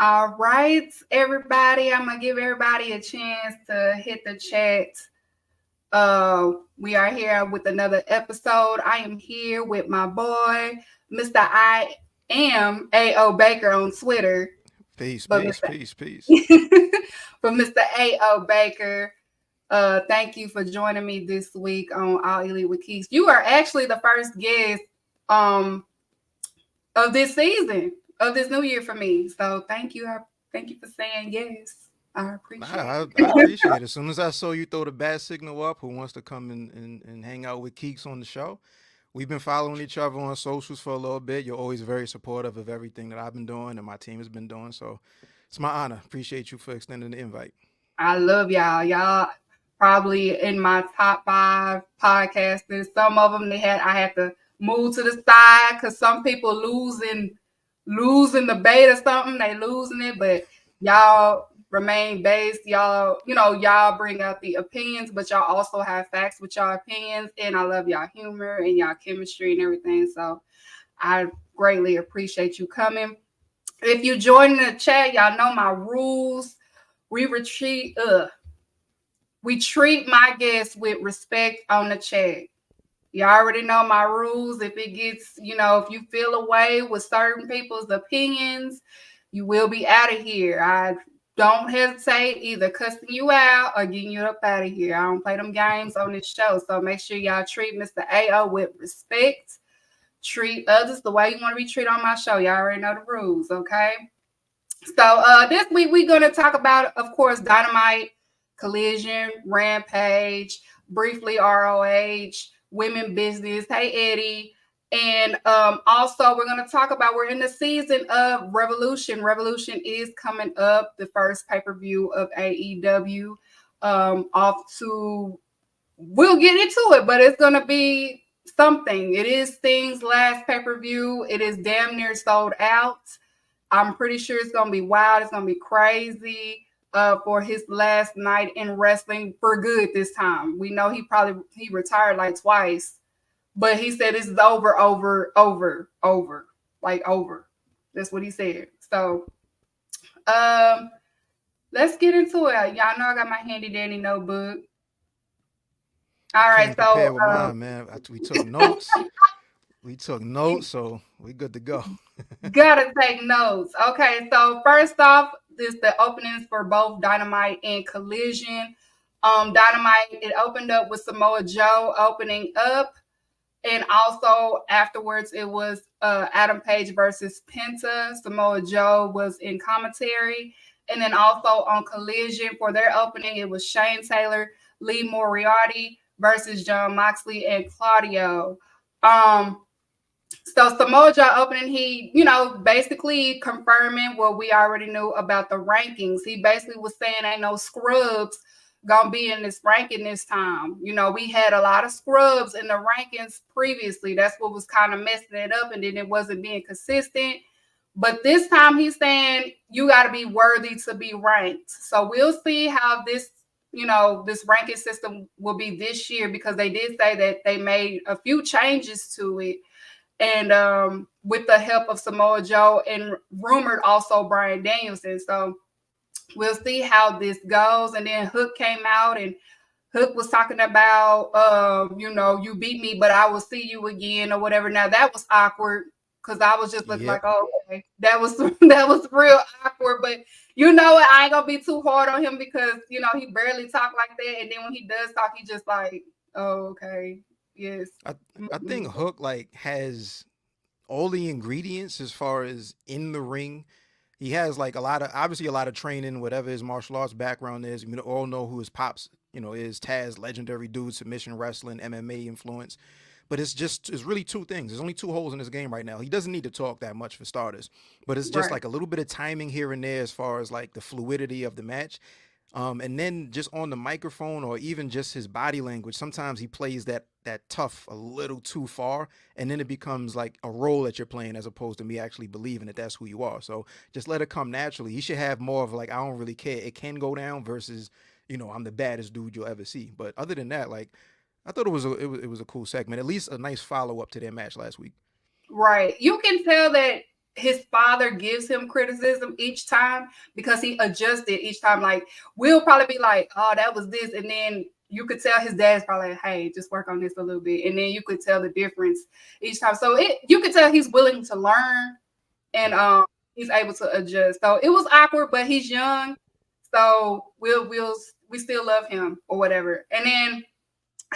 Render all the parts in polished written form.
All right, everybody. I'm gonna give everybody a chance to hit the chat. We are here with another episode. I am here with my boy, Mr. I am A.O. Baker on Twitter. Peace, But peace, Mr. peace, peace. but Mr. A.O. Baker, thank you for joining me this week on All Elite with Keys. You are actually the first guest um of this season, of this new year for me. So thank you. Thank you for saying yes. I Nah, appreciate I it. appreciate it. As soon as I saw you throw the bat signal up, who wants to come and hang out with Keeks on the show? We've been following each other on socials for a little bit. You're always very supportive of everything that I've been doing and my team has been doing. So it's my honor. Appreciate you for extending the invite. I love y'all. Y'all probably in my top five podcasters. Some of them I had to move to the side because some people losing the bait or something. They losing it, but y'all remain based. Y'all, y'all bring out the opinions, but y'all also have facts with y'all opinions. And I love y'all humor and y'all chemistry and everything. So I greatly appreciate you coming. If you join the chat, y'all know my rules. We retreat. We treat my guests with respect on the chat. You already know my rules. If it gets, if you feel away with certain people's opinions, you will be out of here. I don't hesitate either cussing you out or getting you up out of here. I don't play them games on this show. So make sure y'all treat Mr. AO with respect. Treat others the way you want to be treated on my show. Y'all already know the rules, okay? So this week we're gonna talk about, of course, Dynamite, Collision, Rampage, briefly ROH, Women Business. Hey Eddie. And also we're gonna talk about we're in the season of Revolution. Revolution is coming up, the first pay-per-view of AEW. Off to we'll get into it, but it's gonna be something. It is Sting's last pay-per-view. It is damn near sold out. I'm pretty sure it's gonna be wild. It's gonna be crazy for his last night in wrestling for good this time. We know he retired like twice, but he said it's over, over, over, over, like over. That's what he said. So um, let's get into it. Y'all know I got my handy dandy notebook. I All right, came so prepared with mine, man. We took notes. We took notes, so we good to go. gotta take notes. Okay, so first off, is the openings for both Dynamite and Collision. Dynamite, it opened up with Samoa Joe opening up, and also afterwards it was Adam Page versus Penta. Samoa Joe was in commentary, and then also on Collision for their opening, it was Shane Taylor, Lee Moriarty versus John Moxley and Claudio. Um, so Samoa Joe opening, he, basically confirming what we already knew about the rankings. He basically was saying ain't no scrubs gonna be in this ranking this time. We had a lot of scrubs in the rankings previously. That's what was kind of messing it up, and then it wasn't being consistent. But this time he's saying you got to be worthy to be ranked. So we'll see how this ranking system will be this year, because they did say that they made a few changes to it, and with the help of Samoa Joe and rumored also Bryan Danielson. So we'll see how this goes. And then Hook came out, and Hook was talking about, you beat me, but I will see you again or whatever. Now that was awkward, because I was just looking like, Yep. oh, okay, that was that was real awkward. But you know what? I ain't gonna be too hard on him, because he barely talked like that, and then when he does talk, he just like, oh, okay, yes. I I Mm-mm. think Hook has all the ingredients as far as in the ring. He has like a lot of training, whatever his martial arts background is. We all know who his pops, is Taz, legendary dude, submission wrestling, MMA influence. But it's really two things. There's only two holes in this game right now. He doesn't need to talk that much for starters, but it's just Right. like a little bit of timing here and there as far as like the fluidity of the match. And then just on the microphone or even just his body language, sometimes he plays that tough a little too far, and then it becomes like a role that you're playing as opposed to me actually believing that that's who you are. So just let it come naturally. He should have more of like, I don't really care. It can go down versus, I'm the baddest dude you'll ever see. But other than that, like I thought it was a cool segment. At least a nice follow up to their match last week. Right. You can tell that his father gives him criticism each time because he adjusted each time. Like, we'll probably be like, oh, that was this. And then you could tell his dad's probably like, hey, just work on this a little bit. And then you could tell the difference each time. So you could tell he's willing to learn, and Right. he's able to adjust. So it was awkward, but he's young. So we still love him or whatever. And then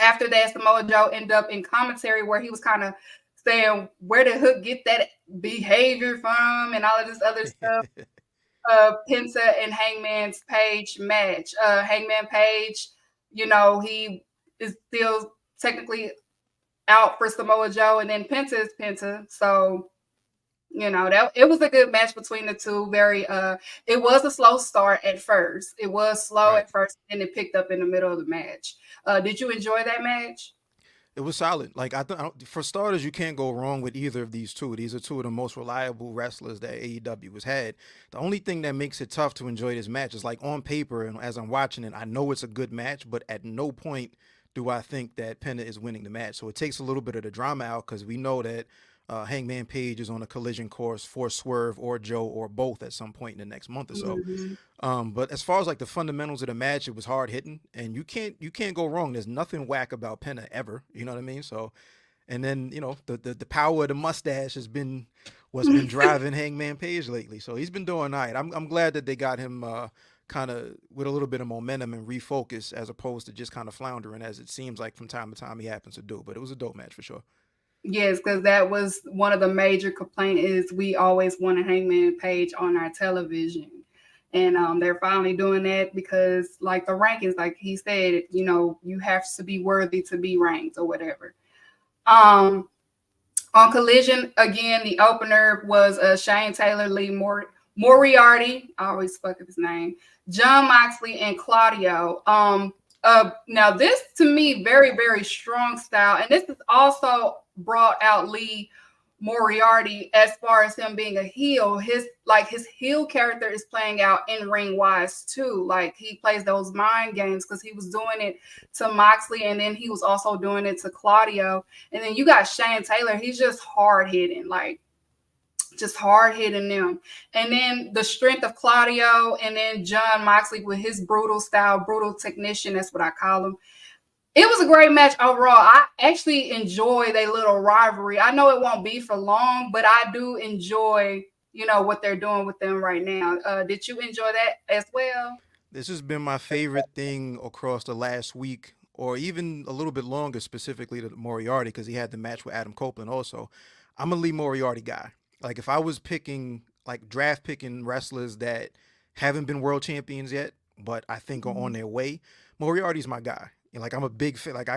after that, Samoa Joe ended up in commentary where he was kind of saying, where did Hook get that behavior from and all of this other stuff. Penta and Hangman's Page match. Hangman Page, he is still technically out for Samoa Joe, and then Penta is Penta. So, that it was a good match between the two. It was a slow start at first. It was slow Right. at first, and it picked up in the middle of the match. Did you enjoy that match? It was solid. Like for starters, you can't go wrong with either of these two. These are two of the most reliable wrestlers that AEW has had. The only thing that makes it tough to enjoy this match is like on paper and as I'm watching it, I know it's a good match, but at no point do I think that Penta is winning the match. So it takes a little bit of the drama out because we know that Hangman Page is on a collision course for Swerve or Joe or both at some point in the next month or so. Mm-hmm. But as far as like the fundamentals of the match, it was hard hitting, and you can't go wrong. There's nothing whack about Penta ever. You know what I mean? So, and then the power of the mustache has been what's been driving Hangman Page lately. So he's been doing all right. I'm glad that they got him kind of with a little bit of momentum and refocus as opposed to just kind of floundering as it seems like from time to time he happens to do. But it was a dope match for sure. Yes, because that was one of the major complaints is we always wanted Hangman Page on our television. And they're finally doing that because, like the rankings, like he said, you have to be worthy to be ranked or whatever. Um, on Collision, again, the opener was Shane Taylor, Lee Moriarty. I always fuck up his name. John Moxley and Claudio. Now this to me very very strong style, and this is also brought out Lee Moriarty as far as him being a heel. His heel character is playing out in ring wise too. Like he plays those mind games because he was doing it to Moxley, and then he was also doing it to Claudio. And then you got Shane Taylor. He's just hard hitting, like just hard hitting them. And then the strength of Claudio, and then John Moxley with his brutal style, brutal technician. That's what I call him. It was a great match overall. I actually enjoy their little rivalry. I know it won't be for long, but I do enjoy, what they're doing with them right now. Did you enjoy that as well? This has been my favorite thing across the last week, or even a little bit longer, specifically to Moriarty, because he had the match with Adam Copeland also. I'm a Lee Moriarty guy. Like, if I was picking, like, draft picking wrestlers that haven't been world champions yet, but I think are on their way, Moriarty's my guy. Like, I'm a big fan. Like,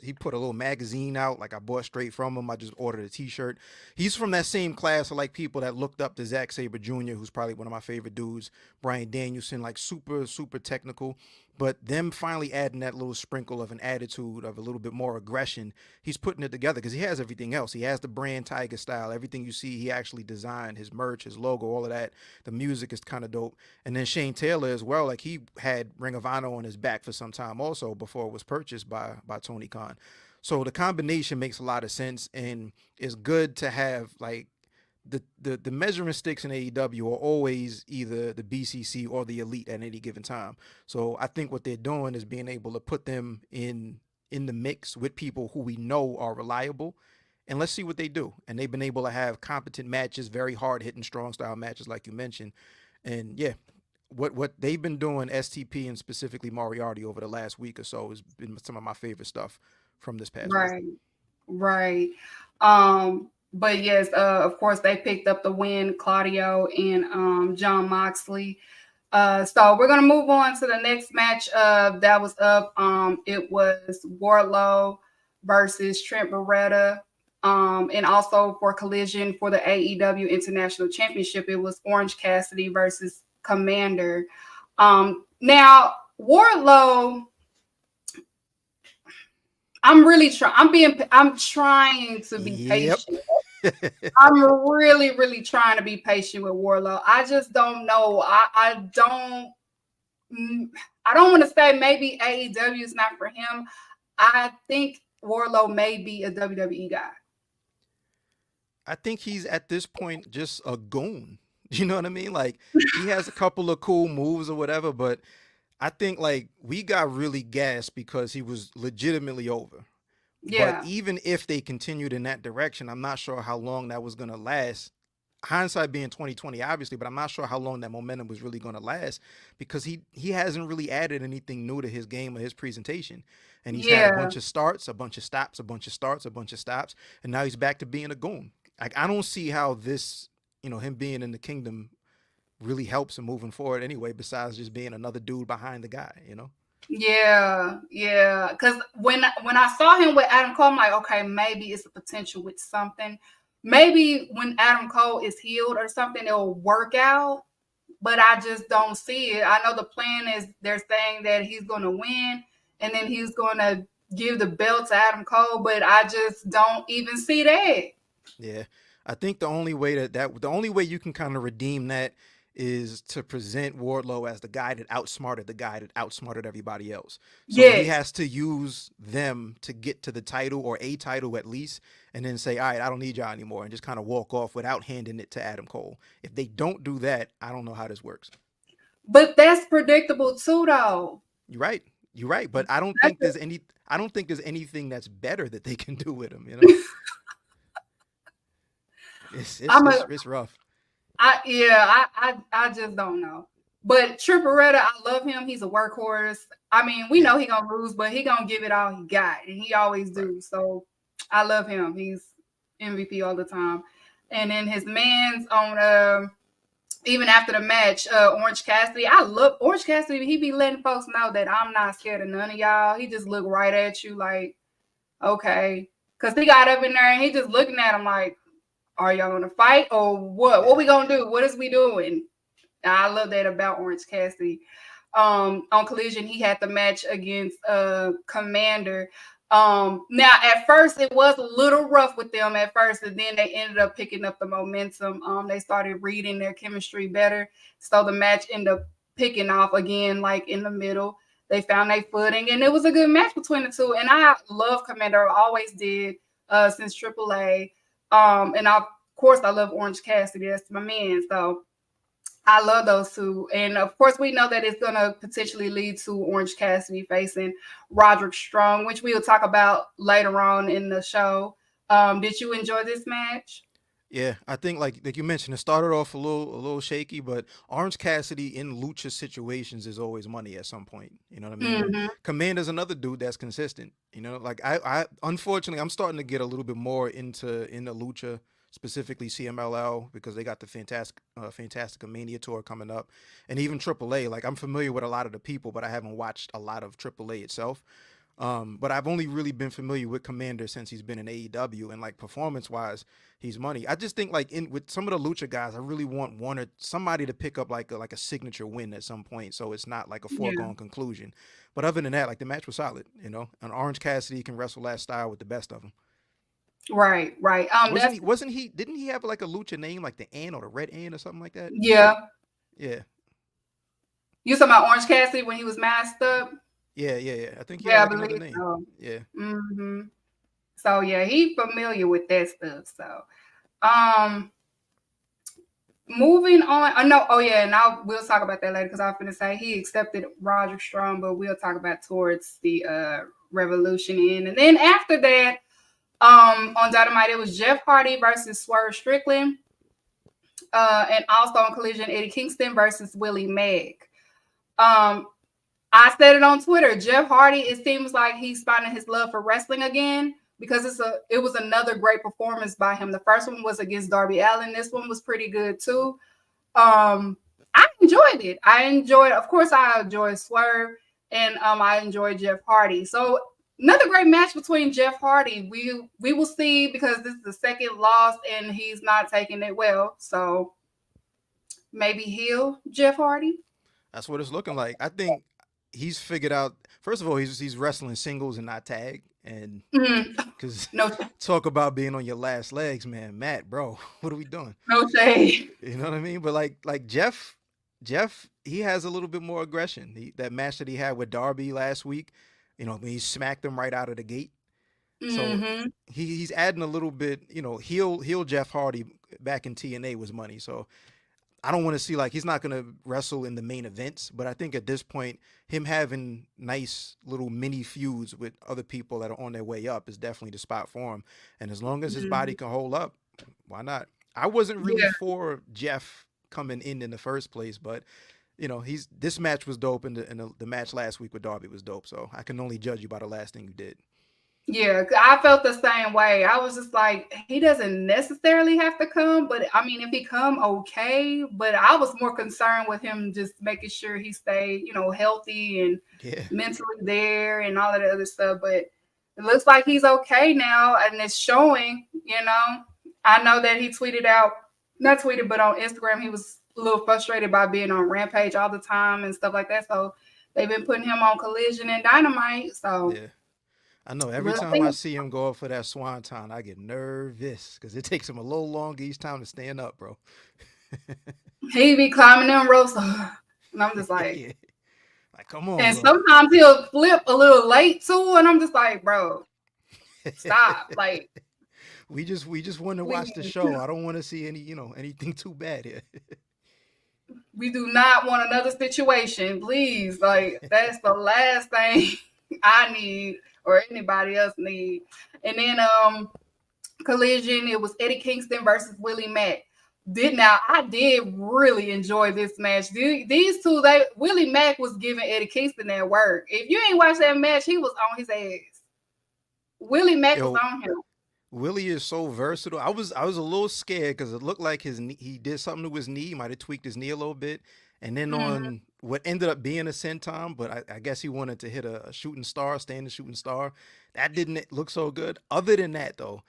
he put a little magazine out. Like, I bought straight from him. I just ordered a t-shirt. He's from that same class of, like, people that looked up to Zack Sabre Jr., who's probably one of my favorite dudes. Brian Danielson, like, super, super technical. But them finally adding that little sprinkle of an attitude, of a little bit more aggression, he's putting it together because he has everything else. He has the brand Tiger style. Everything you see, he actually designed, his merch, his logo, all of that. The music is kind of dope. And then Shane Taylor as well. Like, he had Ring of Honor on his back for some time also before it was purchased by Tony Khan. So the combination makes a lot of sense, and it's good to have like the measuring sticks in AEW are always either the BCC or the Elite at any given time. So I think what they're doing is being able to put them in the mix with people who we know are reliable, and let's see what they do. And they've been able to have competent matches, very hard hitting, strong style matches, like you mentioned. And yeah, what they've been doing, STP and specifically Moriarty over the last week or so, has been some of my favorite stuff from this past week. Right, right. But yes, of course, they picked up the win, Claudio and John Moxley. So we're gonna move on to the next match. That was up. It was Wardlow versus Trent Beretta. And also for Collision for the AEW International Championship, it was Orange Cassidy versus Commander. Now Wardlow, I'm trying to be Yep. patient. I'm really, really trying to be patient with Wardlow. I just don't know. I don't want to say maybe AEW is not for him. I think Wardlow may be a WWE guy. I think he's at this point just a goon. You know what I mean? Like he has a couple of cool moves or whatever, but I think like we got really gassed because he was legitimately over. But Yeah. even if they continued in that direction, I'm not sure how long that was going to last. Hindsight being 2020, obviously, but I'm not sure how long that momentum was really going to last because he hasn't really added anything new to his game or his presentation, and he's had a Yeah. bunch of starts, a bunch of stops, a bunch of starts, a bunch of stops, and now he's back to being a goon. Like I don't see how this, him being in the kingdom really helps him moving forward anyway. Besides just being another dude behind the guy. Yeah, yeah. Because when I saw him with Adam Cole, I'm like, okay, maybe it's a potential with something. Maybe when Adam Cole is healed or something, it'll work out. But I just don't see it. I know the plan is they're saying that he's going to win, and then he's going to give the belt to Adam Cole. But I just don't even see that. Yeah, I think the only way the only way you can kind of redeem that is to present Wardlow as the guy that outsmarted everybody else. So he Yes. has to use them to get to the title or a title at least, and then say, "All right, I don't need y'all anymore," and just kind of walk off without handing it to Adam Cole. If they don't do that, I don't know how this works. But that's predictable too, though. You're right. You're right, but That's I don't think there's anything that's better that they can do with him. It's it's I'm it's a it's rough. I just don't know. But Triple Retta, I love him. He's a workhorse. I mean, we Yeah. know he gonna lose, but he gonna give it all he got, and he always Right. do. So I love him. He's MVP all the time. And then his man's on even after the match, Orange Cassidy. I love Orange Cassidy. He be letting folks know that I'm not scared of none of y'all. He just look right at you like, okay. Cause he got up in there and he just looking at him like, are y'all gonna fight or what? What Yeah. we gonna do? What is we doing? I love that about Orange Cassidy. On Collision, he had the match against Commander. Now at first it was a little rough with them at first, and then they ended up picking up the momentum. They started reading their chemistry better, so the match ended up picking off again, like in the middle. They found their footing, and it was a good match between the two. And I love Commander, I always did since AAA. And of course I love Orange Cassidy. That's my man. So I love those two. And of course, we know that it's going to potentially lead to Orange Cassidy facing Roderick Strong, which we'll talk about later on in the show. Did you enjoy this match? Yeah, I think like you mentioned, it started off a little shaky, but Orange Cassidy in lucha situations is always money at some point. You know what I mean? And Mm-hmm. Commander's another dude that's consistent. Like I unfortunately I'm starting to get a little bit more into lucha, specifically CMLL because they got the Fantastic Mania tour coming up, and even AAA. Like I'm familiar with a lot of the people, but I haven't watched a lot of AAA itself. But I've only really been familiar with Commander since he's been in AEW, and like performance wise, he's money. I just think like in with some of the lucha guys, I really want one or somebody to pick up like a signature win at some point, so it's not like a Yeah. foregone conclusion. But other than that, like the match was solid. And Orange Cassidy can wrestle that style with the best of them. Right. Right. Wasn't That's he? Wasn't he? Didn't he have like a lucha name like the Ant or the Red Ant or something like that? yeah. Yeah, You talking about Orange Cassidy when he was masked up? yeah. I think he had Yeah, I like another believe name. so. Yeah, Mm-hmm. So yeah, he familiar with that stuff. So um moving on. I know. Oh yeah, and we'll talk about that later because I was going to say he accepted Roger Strong, but we'll talk about towards the Revolution end, and then after that, on Dynamite it was Jeff Hardy versus Swerve Strickland, and also on Collision Eddie Kingston versus Willie Meg. Um, I said it on Twitter. Jeff Hardy, it seems like he's finding his love for wrestling again because it was another great performance by him. The first one was against Darby Allin. This one was pretty good too. I enjoyed it. Of course, I enjoyed Swerve, and I enjoyed Jeff Hardy. So another great match between Jeff Hardy. We will see because this is the second loss, and he's not taking it well. So maybe heal Jeff Hardy. that's what it's looking like. I think he's figured out. First of all, he's wrestling singles and not tag, and Mm, because no, talk about being on your last legs, man. Matt, bro, what are we doing? no shade. You know what I mean? But like Jeff, he has a little bit more aggression. That match that he had with Darby last week, when he smacked him right out of the gate. So Mm-hmm. he's adding a little bit, heel Jeff Hardy back in TNA was money. So I don't want to see like he's not gonna wrestle in the main events, but I think at this point, him having nice little mini feuds with other people that are on their way up is definitely the spot for him. And as long as his Mm-hmm. body can hold up, why not? I wasn't really Yeah. for Jeff coming in the first place, but he's this match was dope, and the match last week with Darby was dope. So I can only judge you by the last thing you did. Yeah, I felt the same way. I was just like, he doesn't necessarily have to come, but I mean, if he come, okay. But I was more concerned with him just making sure he stayed, healthy and Yeah, mentally there and all of the other stuff. But it looks like he's okay now, and it's showing. I know that he tweeted out, not tweeted, but on Instagram, he was a little frustrated by being on Rampage all the time and stuff like that. So they've been putting him on Collision and Dynamite. So yeah. I know every we'll time see. I see him go up for that swanton, I get nervous because it takes him a little longer each time to stand up, bro. He be climbing them ropes, and I'm just like, Yeah. Like, come on, and bro. sometimes he'll flip a little late too, and I'm just like, bro, stop. Like, we just want to watch the please, show. I don't want to see anything too bad here. we do not want another situation, please. Like, that's the last thing I need or anybody else need. And then Collision, it was Eddie Kingston versus Willie Mack. I did really enjoy this match. These two, Willie Mack was giving Eddie Kingston that work. If you ain't watched that match, he was on his ass. Willie Mack was Yo, on him. Willie is so versatile. I was a little scared because it looked like he did something to his knee. He might have tweaked his knee a little bit, and then Mm-hmm. on what ended up being a senton, but I guess he wanted to hit a shooting star, standing shooting star. That didn't look so good. Other than that, though,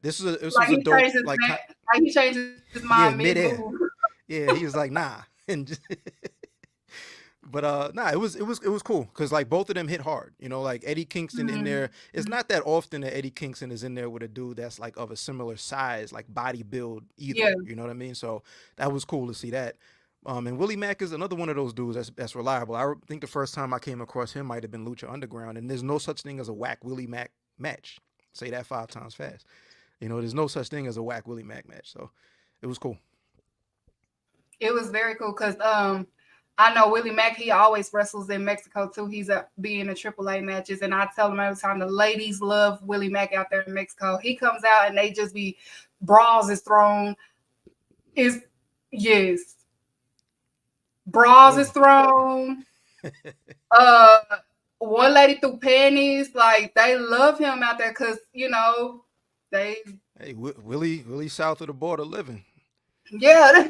this was Like a he dope changed his like man, like he changed his mind yeah, mid midair. move. Yeah, he was like nah, and but nah, it was cool because like both of them hit hard. Like Eddie Kingston in Mm-hmm. there. It's not that often that Eddie Kingston is in there with a dude that's like of a similar size, like body build either. Yeah, You know what I mean? So that was cool to see that. And Willie Mack is another one of those dudes that's reliable. I think the first time I came across him might have been Lucha Underground, and there's no such thing as a whack Willie Mack match. Say that 5 times fast. There's no such thing as a whack Willie Mack match. So it was cool. it was very cool because I know Willie Mack. He always wrestles in Mexico too. He's be in the AAA matches, and I tell him every time the ladies love Willie Mack out there in Mexico. He comes out and they just be bras is thrown. Is yes, bras is Oh, thrown. Uh, one lady threw panties. Like they love him out there because they hey, Willie south of the border living. yeah.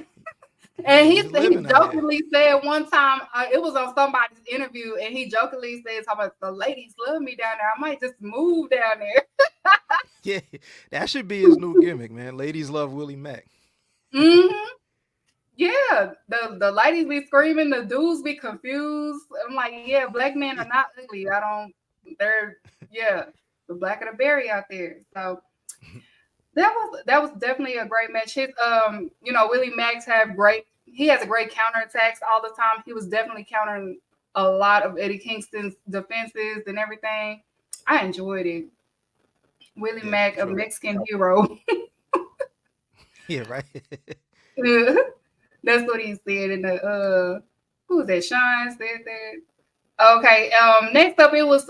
And he He's living out here. jokingly said one time, it was on somebody's interview, and he jokingly said, "How about the ladies love me down there? I might just move down there." Yeah, that should be his new gimmick, man. Ladies love Willie Mack. Hmm. Yeah, the ladies be screaming, the dudes be confused. I'm like, yeah, black men are not ugly. I don't. They're yeah, the black of the berry out there. So that was definitely a great match. His Willie Max have great. He has a great counterattacks all the time. He was definitely countering a lot of Eddie Kingston's defenses and everything. I enjoyed it. Willie Yeah, for Mack, a sure. Mexican hero. Yeah, right. That's what he said in the who was that? Sean said that. Okay. Next up, it was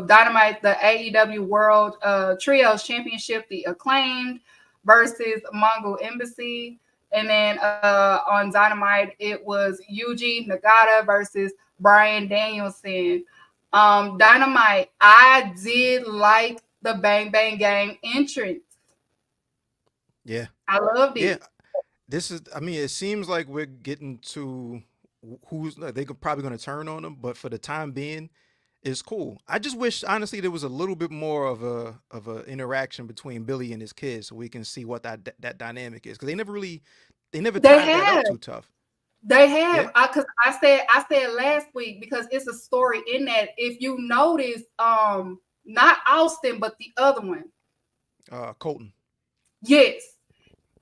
Dynamite, the AEW World Trios Championship, the Acclaimed versus Mongol Embassy, and then on Dynamite, it was Yuji Nagata versus Brian Danielson. Dynamite, I did like the Bang Bang Gang entrance. Yeah, I loved yeah. it. I mean, it seems like we're getting to who's they could probably going to turn on them, but for the time being, it's cool. I just wish, honestly, there was a little bit more of a interaction between Billy and his kids, so we can see what that dynamic is, because they never They tied that up have. too tough. They Yeah. have, because I said last week because it's a story in that. If you notice, not Austin, but the other one, Colton. yes,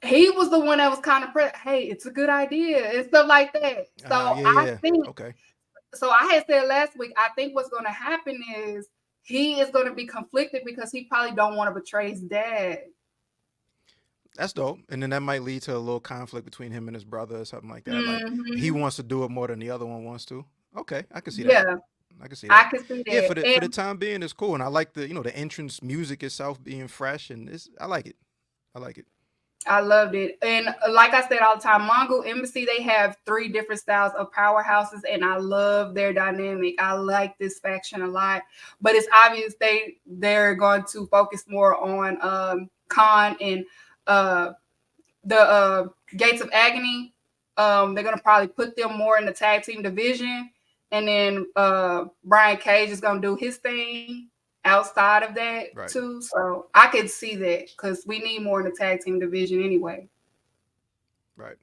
he was the one that was kind of hey, it's a good idea and stuff like that. So Yeah, I yeah. think, Okay. so I had said last week, I think what's going to happen is he is going to be conflicted because he probably don't want to betray his dad. That's dope. And then that might lead to a little conflict between him and his brother or something like that. Like he Hmm. wants to do it more than the other one wants to. Okay, I can see that. Yeah, I can see I that. can see Yeah, that. for the And time being, it's cool, and I like the the entrance music itself being fresh, and it's I like it. I like it. I loved it. And like I said all the time, Mongol Embassy, they have three different styles of powerhouses, and I love their dynamic. I like this faction a lot. But it's obvious they're going to focus more on Khan and uh the Gates of Agony. They're gonna probably put them more in the tag team division. And then Brian Cage is gonna do his thing outside of that Right, too. So I could see that because we need more in the tag team division anyway. right.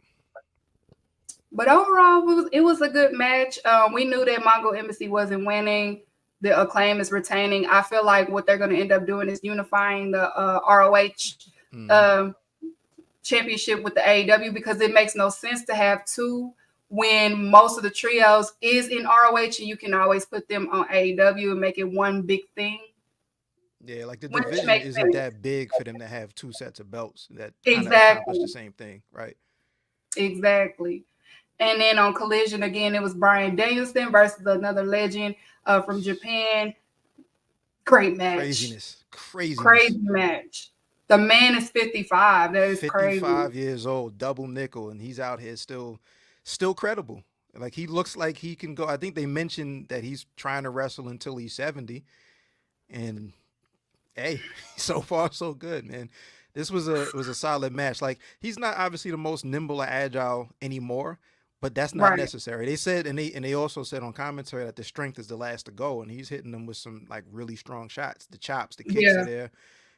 But overall, it was a good match. We knew that Mongol Embassy wasn't winning. The Acclaim is retaining. I feel like what they're going to end up doing is unifying the ROH Hmm. um, championship with the AEW because it makes no sense to have two when most of the trios is in ROH and you can always put them on AEW and make it one big thing, Yeah, like the which division makes isn't sense. that big for them to have two sets of belts that kind of accomplish the Exactly. same thing, right? Exactly. And then on Collision again, it was Brian Danielson versus another legend from Japan. Great match. Craziness, craziness. Crazy match. The man is 55. That is crazy. 55 years old, double nickel, and he's out here still credible. Like he looks like he can go. I think they mentioned that he's trying to wrestle until he's 70. And hey, so far so good, man. This was a solid match. Like he's not obviously the most nimble or agile anymore, but that's not Right. necessary. They said and they also said on commentary that the strength is the last to go, and he's hitting them with some like really strong shots. The chops, the kicks are Yeah. there.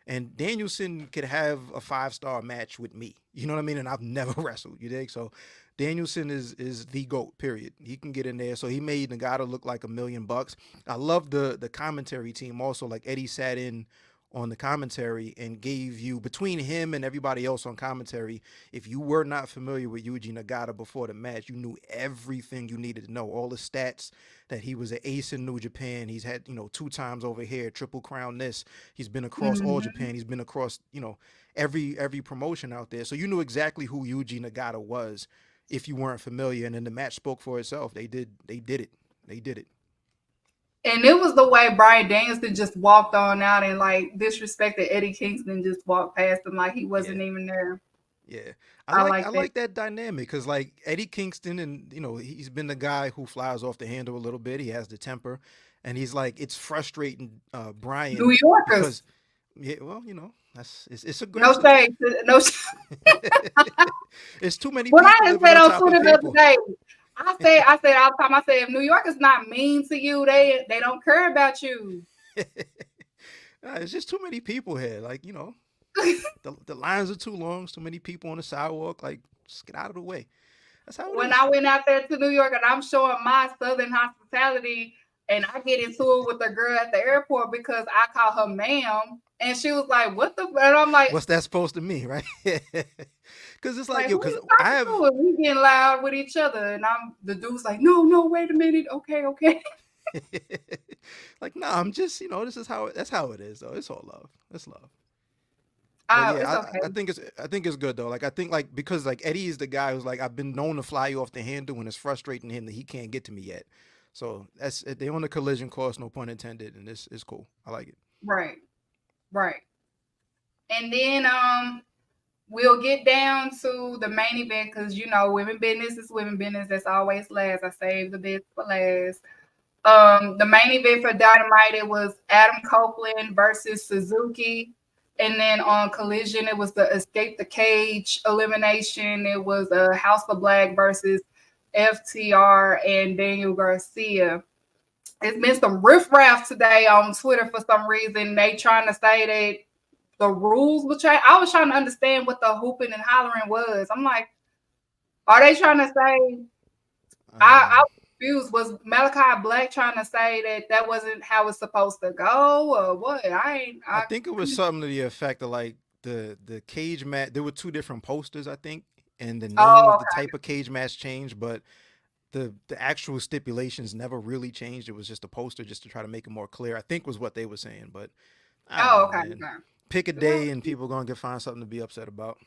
And Danielson could have a 5-star match with me. You know what I mean? And I've never wrestled. You dig? So Danielson is the GOAT, period. He can get in there. So he made Nagata look like $1,000,000. I love the commentary team also. Like Eddie sat in on the commentary and gave you between him and everybody else on commentary, if you were not familiar with Yuji Nagata before the match, you knew everything you needed to know. All the stats, that he was an ace in New Japan. He's had, 2 times over here, Triple Crown this. He's been across all Hmm. Japan. He's been across, every promotion out there. So you knew exactly who Yuji Nagata was if you weren't familiar. And then the match spoke for itself. They did it. They did it. And it was the way Brian Danielson just walked on out and like disrespected Eddie Kingston, just walked past him like he wasn't Yeah. even there. Yeah. I I like I like that. like that dynamic because like Eddie Kingston, and he's been the guy who flies off the handle a little bit. He has the temper, and he's like it's frustrating New Brian Yorkers. because yeah, well, it's No aggressive. shade. No. It's too many What I people had living said on on top of Twitter the other people. day, I said all the time. I said if New York is not mean to you, they don't care about you. It's just too many people here. Like the lines are too long. It's too many people on the sidewalk. Like just get out of the way. That's how it When is. I went out there to New York and I'm showing my Southern hospitality, and I get into it with a girl at the airport because I call her ma'am, and she was like, "What the?" And I'm What's that supposed to mean, right? Because it's like like, "Who because you I talking have to?" And we getting loud with each other, and the dude's like, "No, no, wait a minute, okay, okay." like, nah, I'm just, this is that's how it is though. It's all love. It's love. But It's yeah, okay. I think it's good though. Like I think like because like Eddie is the guy who's like I've been known to fly you off the handle and it's frustrating him that he can't get to me yet. So that's they on the collision course, no pun intended, and it's cool. I like it. Right, right. And then we'll get down to the main event because women business is women business. That's always last. I saved the best for last. The main event for Dynamite, it was Adam Copeland versus Suzuki. And then on Collision, it was the Escape the Cage elimination. It was House of Black versus FTR and Daniel Garcia. It's been some riffraff today on Twitter for some reason. They trying to say that the rules were changed. I was trying to understand what the hooping and hollering was. I'm like, are they trying to say I Um, was confused. Was Malachi Black trying to say that that wasn't how it's supposed to go, or what? I ain't. I I think it was something to the effect of like the cage match. There were two different posters, I think, and the name oh, of the type of cage match changed, but the actual stipulations never really changed. It was just a poster just to try to make it more clear, I think was what they were saying. But I don't Oh, know, okay, man. okay. Pick a Well, day and people gonna find something to be upset about.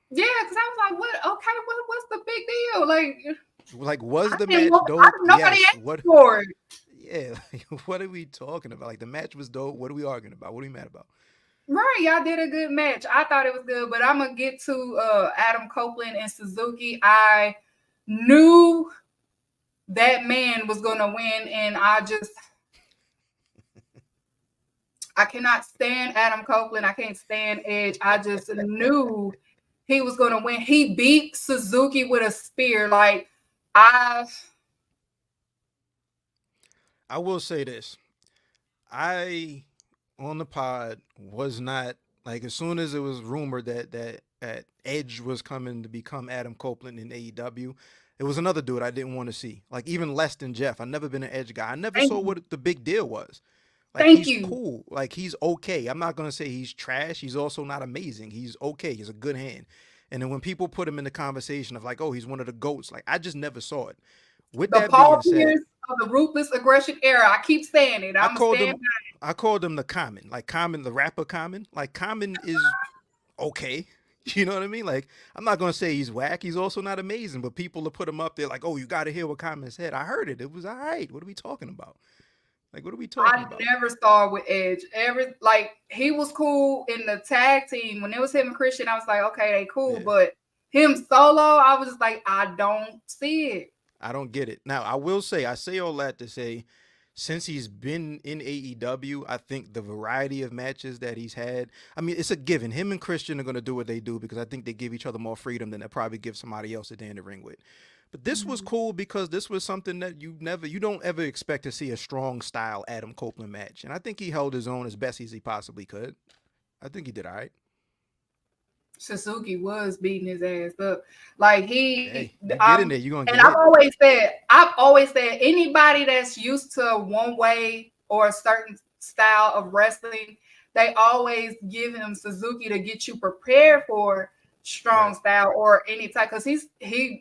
yeah, because I was like, what? Okay, what's the big deal? Like, Like, was the match I dope? didn't nobody Yes. asked What? for it. Yeah. Like, what are we talking about? Like, the match was dope. What are we arguing about? What are we mad about? Right, y'all did a good match. I thought it was good, but I'm gonna get to Adam Copeland and Suzuki. I knew that man was gonna win, and I cannot stand Adam Copeland. I can't stand Edge. I just knew he was gonna win. He beat Suzuki with a spear. Like I I will say this. I on the pod was not like, as soon as it was rumored that Edge was coming to become Adam Copeland in AEW, it was another dude I didn't want to see. Like, even less than Jeff. I never been an Edge guy. I never thank saw you. what the big deal was. Like, Thank he's you. cool. Like, he's okay. I'm not gonna say he's trash. He's also not amazing. He's okay. He's a good hand. And then when people put him in the conversation of like, oh, he's one of the goats, like, I just never saw it. With The that Paul being said, Pierce of the ruthless aggression era. I keep saying it. I I'm gonna called stand him I called him the Common. Like, Common, the rapper Common. Like, Common is okay. You know what I mean? Like, I'm not gonna say he's whack. He's also not amazing. But people will put him up there like, oh, you gotta hear what Common said. I heard it. It was all right. What are we talking about? Like, what are we talking I about? never saw it with Edge. Like he was cool in the tag team when it was him and Christian. I was like, okay, they cool, Yeah. but him solo, I was just like, I don't see it. I don't get it. Now, I will say, I say all that to say, since he's been in AEW, I think the variety of matches that he's had, I mean, it's a given. Him and Christian are going to do what they do because I think they give each other more freedom than they probably give somebody else that they're in the ring with. But this was Mhm. cool because this was something that you don't ever expect to see a strong style Adam Copeland match. And I think he held his own as best as he possibly could. I think he did all right. Suzuki was beating his ass up. Like Hey, you get in there, you're going to get hit. I've always said anybody that's used to one way or a certain style of wrestling, they always give him Suzuki to get you prepared for strong Right. style or any type. Because he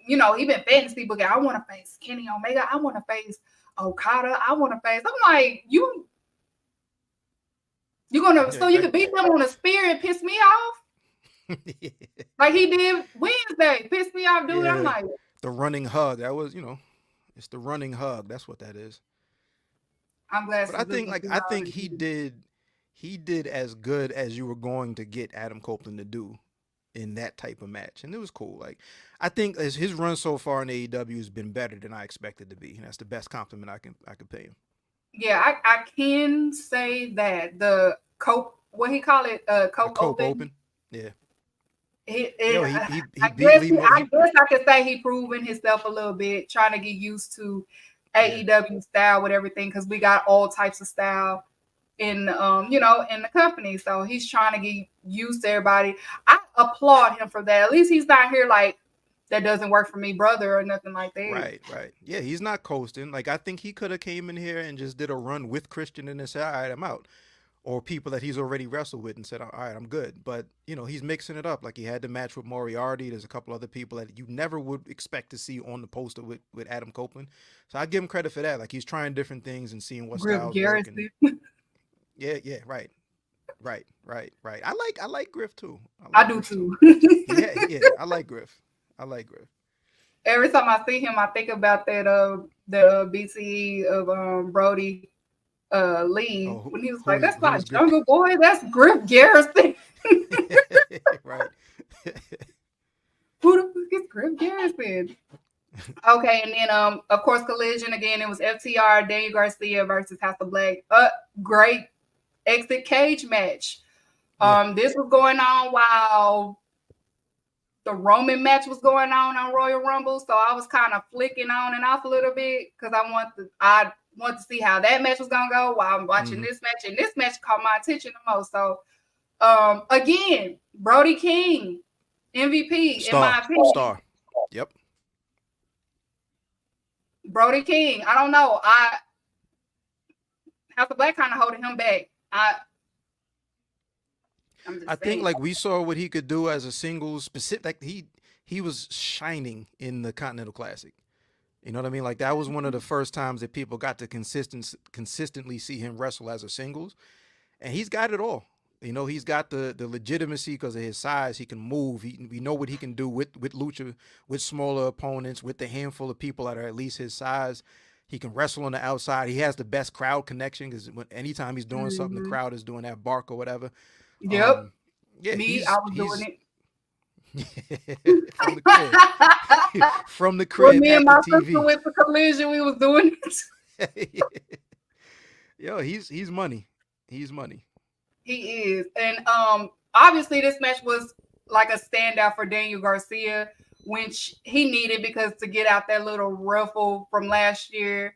been fantasy booking. I want to face Kenny Omega. I want to face Okada. I want to face. I'm like, you gonna Yeah, so you can exactly. beat them on a spear and piss me off like he did Wednesday. Pissed me off, dude. I'm Yeah. like, The running hug. That was, it's the running hug. That's what that is. I'm glad But I think Suzuki like did I all think he did. he did as good as you were going to get Adam Copeland to do in that type of match. And it was cool. Like, I think as his run so far in AEW has been better than I expected to be. And that's the best compliment I can pay him. Yeah, I can say that the Cope, what he call it, The Cope Cope Open. Open. Yeah. Yo, he I beat guess Lee Mo- he I could say he proven himself a little bit, trying to get used to yeah. AEW style with everything because we got all types of style in in the company. So he's trying to get used to everybody. I applaud him for that. At least he's not here like that doesn't work for me, brother, or nothing like that. Right, right. Yeah, he's not coasting. Like, I think he could have came in here and just did a run with Christian and then said, all right, I'm out. Or people that he's already wrestled with and said, all right, I'm good. But, he's mixing it up. Like, he had the match with Moriarty. There's a couple other people that you never would expect to see on the poster with Adam Copeland. So I give him credit for that. Like, he's trying different things and seeing what Griff styles work. And Garrison. yeah, yeah, right. Right, right, right. I like Griff too. I I like do Griff too. too. Yeah, I like Griff. I like Griff. Every time I see him, I think about the BCE of Brody Lee Oh, when he was like, "That's who's not Griff? Jungle Boy, that's Griff Garrison." Right. Who the fuck is Griff Garrison? Okay, and then of course Collision again. It was FTR Daniel Garcia versus House of Black. Great exit cage match. Yeah. This was going on while the Roman match was going on Royal Rumble, so I was kind of flicking on and off a little bit because I want to see how that match was gonna go while I'm watching Mm-hmm. this match, and this match caught my attention the most. So, again, Brody King, MVP in Star. my opinion. Star. Yep. Brody King. I don't know. House of Black kind of holding him back. I'm I just think saying. like we saw what he could do as a singles specific. Like he was shining in the Continental Classic. You know what I mean? Like that was one of the first times that people got to consistently see him wrestle as a singles, and he's got it all. You know, he's got the legitimacy because of his size. He can move. We know what he can do with lucha, with smaller opponents, with the handful of people that are at least his size. He can wrestle on the outside. He has the best crowd connection because anytime he's doing something, the Mm-hmm. crowd is doing that bark or whatever. Yep. Um, yeah, Me, I was he's doing from the crib, it. from the When crib me and at the my sister TV. went to collision, we was doing it. Yo, he's money. He's money. He is. And obviously this match was like a standout for Daniel Garcia, which he needed because to get out that little ruffle from last year.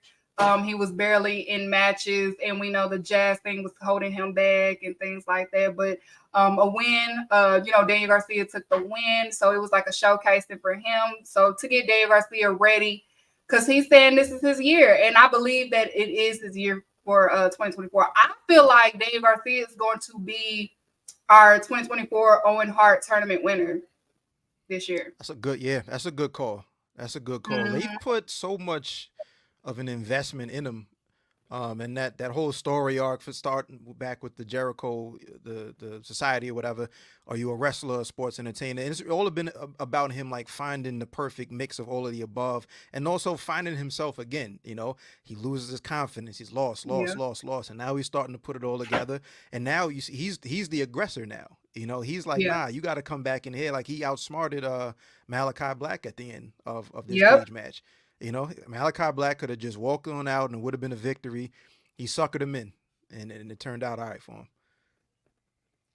He was barely in matches, and we know the jazz thing was holding him back and things like that. But a win, Daniel Garcia took the win, so it was like a showcasing for him. So to get Daniel Garcia ready, because he's saying this is his year, and I believe that it is his year for 2024. I feel like Daniel Garcia is going to be our 2024 Owen Hart tournament winner this year. That's a good That's a good call. That's a good call. They've Mm-hmm. put so much of an investment in him. And that whole story arc for starting back with the Jericho, the society or whatever. Are you a wrestler, a sports entertainer? And it's all been about him like finding the perfect mix of all of the above, and also finding himself again. You know, he loses his confidence. He's lost, Yeah. and now he's starting to put it all together. And now you see he's the aggressor now. You know, he's like, Yeah. nah, you got to come back in here. Like he outsmarted Malachi Black at the end of this Yep. cage match. You know, Malachi Black could have just walked on out and it would have been a victory. He suckered him in, and it turned out all right for him.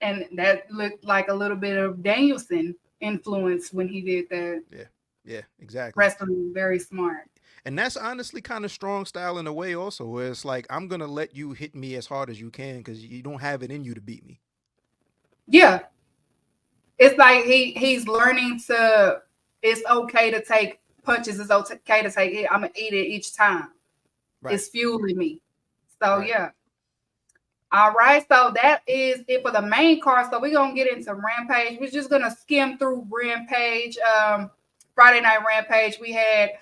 And that looked like a little bit of Danielson influence when he did that. Yeah, yeah, exactly. Wrestling very smart. And that's honestly kind of strong style in a way, also, where it's like I'm gonna let you hit me as hard as you can because you don't have it in you to beat me. Yeah. It's like he's learning to it's okay to take punches, it's okay to take it. I'm gonna eat it each time. Right, It's fueling me. So right. yeah. All right, so that is it for the main card. So we're gonna get into Rampage. We're just gonna skim through Rampage. Friday Night Rampage. We had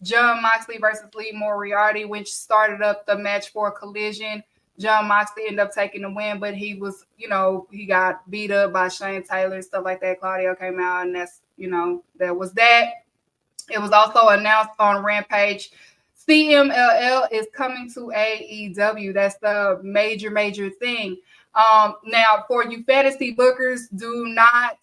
Jon Moxley versus Lee Moriarty, which started up the match for Collision. Jon Moxley ended up taking the win, but he was, he got beat up by Shane Taylor and stuff like that. Claudio came out, and that's, that was that. It was also announced on Rampage CMLL is coming to AEW. That's the major thing. Now, for you fantasy bookers, do not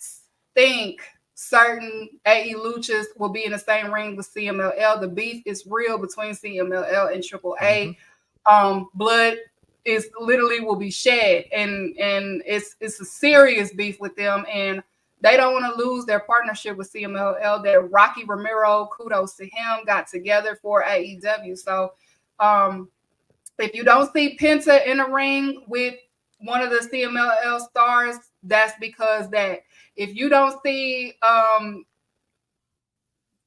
think certain AE Luchas will be in the same ring with CMLL. The beef is real between CMLL and Mm-hmm. AAA. Blood is literally will be shed, and it's a serious beef with them, and they don't want to lose their partnership with CMLL. That Rocky Romero, kudos to him, got together for AEW. So if you don't see Penta in a ring with one of the CMLL stars, that's because that. If you don't see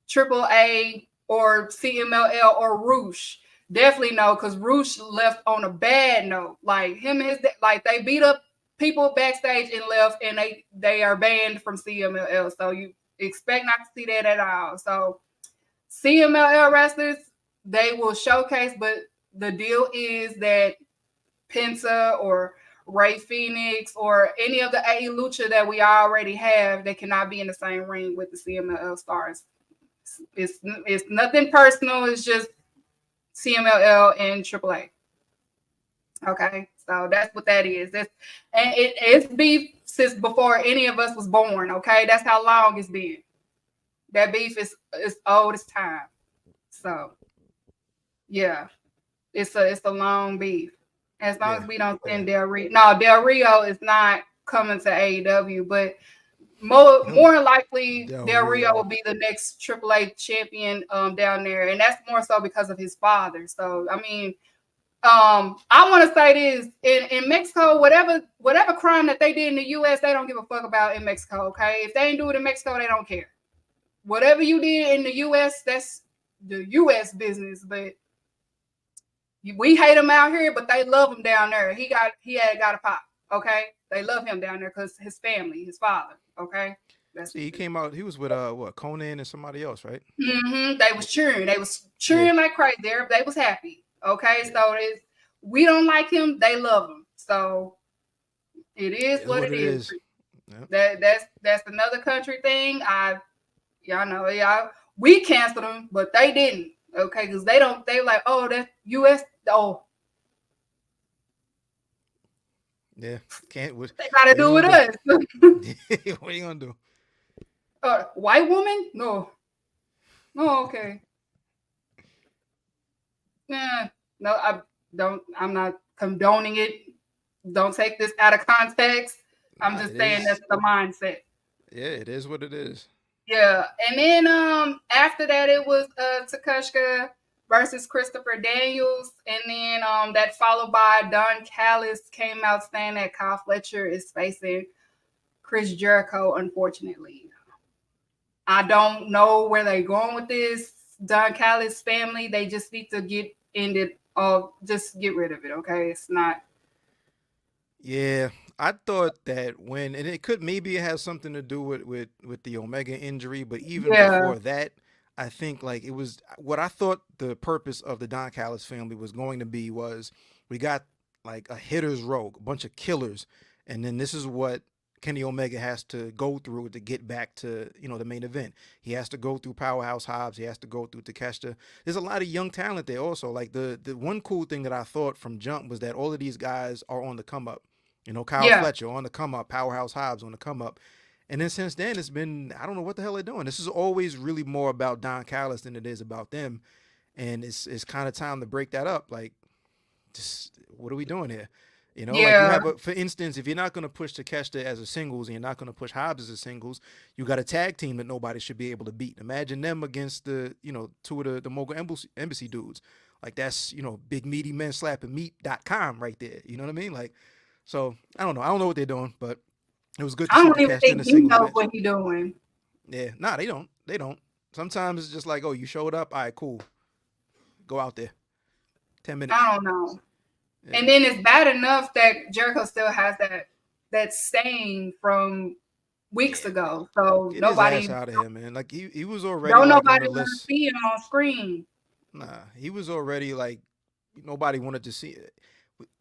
AAA or CMLL or Roosh, definitely no, because Roosh left on a bad note. Like him and his, like they beat up people backstage and left, and they are banned from CMLL. So you expect not to see that at all. So CMLL wrestlers, they will showcase, but the deal is that Penta or Ray Phoenix or any of the AE Lucha that we already have, they cannot be in the same ring with the CMLL stars. It's nothing personal. It's just CMLL and AAA. Okay, so that's what that is. It's beef since before any of us was born. Okay, that's how long it's been. That beef is old as time. So yeah, it's a long beef. As long Yeah, as we don't yeah. send Del Rio. No, Del Rio is not coming to AEW, but more likely Del Del Rio will Rio. be the next AAA champion down there, and that's more so because of his father. So I mean, I want to say this in Mexico, whatever crime that they did in the U.S., they don't give a fuck about in Mexico. Okay, if they ain't do it in Mexico, they don't care. Whatever you did in the U.S., that's the U.S. business, but we hate him out here, but they love him down there. He had got a pop. Okay, they love him down there because his family, his father. Okay. That's See, he came out. He was with what, Conan and somebody else, right? They was cheering. They was cheering like crazy. They was happy. Okay, Yeah. so we don't like him. They love him. So it It is is what what it it is. is. Yep. That's another country thing. Y'all know we canceled them, but they didn't. Okay, because they don't. They like, oh, that's U.S. Oh, Yeah. Can't. they got to What are do you with gonna us. do? What are you gonna do? White woman? No. Oh, okay. Nah, no, I don't. I'm not condoning it. Don't take this out of context. I'm Nah, just it saying that's is. the mindset. Yeah, it is what it is. Yeah, and then after that it was Takeshita versus Christopher Daniels, and then that followed by Don Callis came out saying that Kyle Fletcher is facing Chris Jericho. Unfortunately, I don't know where they're going with this. Don Callis family, they just need to get ended. Just get rid of it. Okay, it's not. Yeah, I thought that when, and it could, maybe it has something to do with the Omega injury, but even Yeah, before that, I think like it was what I thought the purpose of the Don Callis family was going to be was we got like a hitter's row, a bunch of killers, and then this is what Kenny Omega has to go through to get back to, the main event. He has to go through Powerhouse Hobbs. He has to go through Takeshita. There's a lot of young talent there also. Like the one cool thing that I thought from jump was that all of these guys are on the come up. Kyle yeah, Fletcher on the come up, Powerhouse Hobbs on the come up. And then since then, it's been, I don't know what the hell they're doing. This is always really more about Don Callis than it is about them. And it's kind of time to break that up. Like, just what are we doing here? Like you yeah. have for instance, if you're not going to push Takeshita as a singles and you're not going to push Hobbs as a singles, you got a tag team that nobody should be able to beat. Imagine them against two of the Mogul Embassy dudes. Like that's, big meaty men slapping meat.com right there. You know what I mean? Like, so I don't know. I don't know what they're doing, but it was good to I see don't even Takeshita in think a he singles knows match. what he's doing. Yeah, nah, they don't. They don't. Sometimes it's just like, oh, you showed up. All right, cool. Go out there. 10 minutes. I don't know. Yeah. And then it's bad enough that Jericho still has that stain from weeks Yeah. ago. So Get his ass nobody out of here, man. Like he was already don't like on nobody the want to list. see him on screen. Nah, he was already like nobody wanted to see it.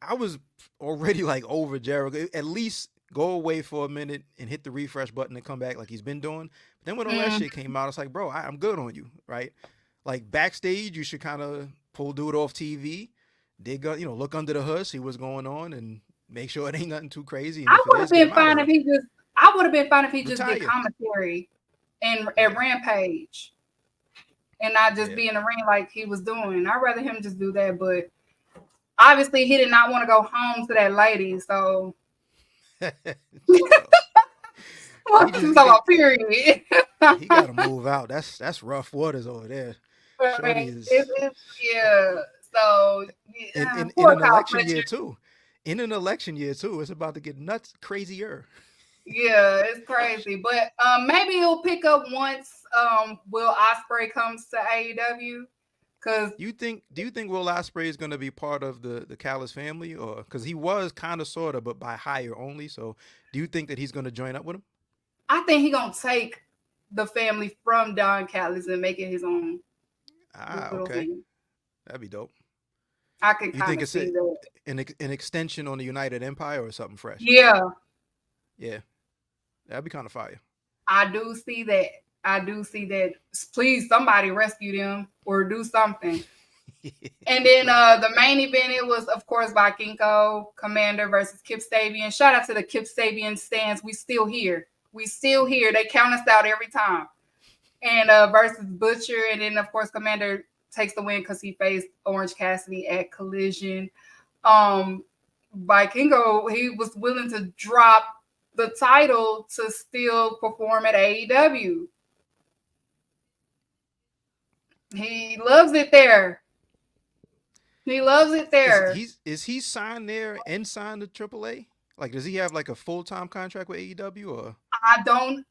I was already like over Jericho. At least go away for a minute and hit the refresh button and come back like he's been doing. But then when all that Mm, shit came out, it's like, bro, I'm good on you, right? Like backstage, you should kind of pull dude off TV, dig, look under the hood, see what's going on, and make sure it ain't nothing too crazy. And I if it would have is, get been him out of fine if there. he just. I would have been fine if he just did Retire. commentary and Yeah, at Rampage and not just yeah. be in the ring like he was doing. I'd rather him just do that. But obviously, he did not want to go home to that lady. So Yo, he what you talking just about? Period. he got to move out. That's rough waters over there. Shorty is Yeah. So in, yeah, in in poor an Kyle election year Fletcher. too. In an election year too, it's about to get nuts, crazier. Yeah, it's crazy. But maybe he'll pick up once Will Ospreay comes to AEW. Cause Do you think Will Ospreay is going to be part of the Callis family, or because he was kind of sort of, but by hire only? So, do you think that he's going to join up with him? I think he gonna take the family from Don Callis and make it his own Ah, little okay, thing. that'd be dope. I can You kind think of it's see that. an extension on the United Empire or something fresh? Yeah, Yeah, that'd be kind of fire. I do see that. I do see that. Please, somebody rescue them or do something. And then Right. the main event, it was, of course, Vikingo Commander versus Kip Sabian. Shout out to the Kip Sabian stands. We still here. We still here. They count us out every time. And versus Butcher. And then, of course, Commander takes the win because he faced Orange Cassidy at Collision. Vikingo, he was willing to drop the title to still perform at AEW. He loves it there. He loves it there. Is he signed there and signed to AAA? Like, does he have like a full time contract with AEW or? I don't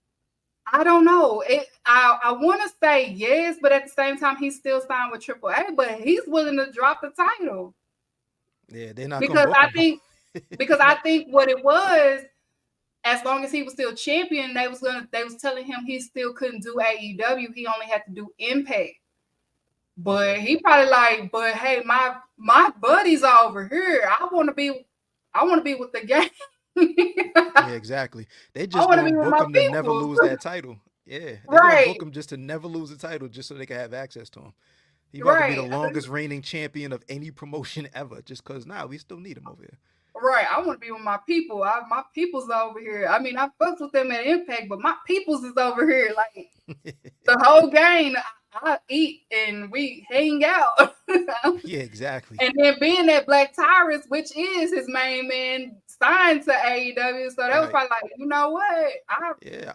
I don't know. I want to say yes, but at the same time, he's still signed with AAA, but he's willing to drop the title Yeah, they're not gonna because book I him. think because I think what it was, as long as he was still champion, they was telling him he still couldn't do AEW. He only had to do Impact. But Okay. he probably like, but hey, my buddies are over here. I want to be with the gang. Yeah, exactly. They I just want to gonna be with book my him to never people. lose that title. Yeah, they gonna book Right, him just to never lose the title, just so they can have access to him. He about to be the right, longest reigning champion of any promotion ever, just cause now we still need him over right. I want to be with my people. My people's over here. I mean, I fucked with them at Impact, but my people's is over here. Like here. the whole gang, I eat and we hang out. Yeah, exactly. And then being that Black Tyrus, which is his main man, signed to AEW, so that was Right. probably like, you know what, Yeah.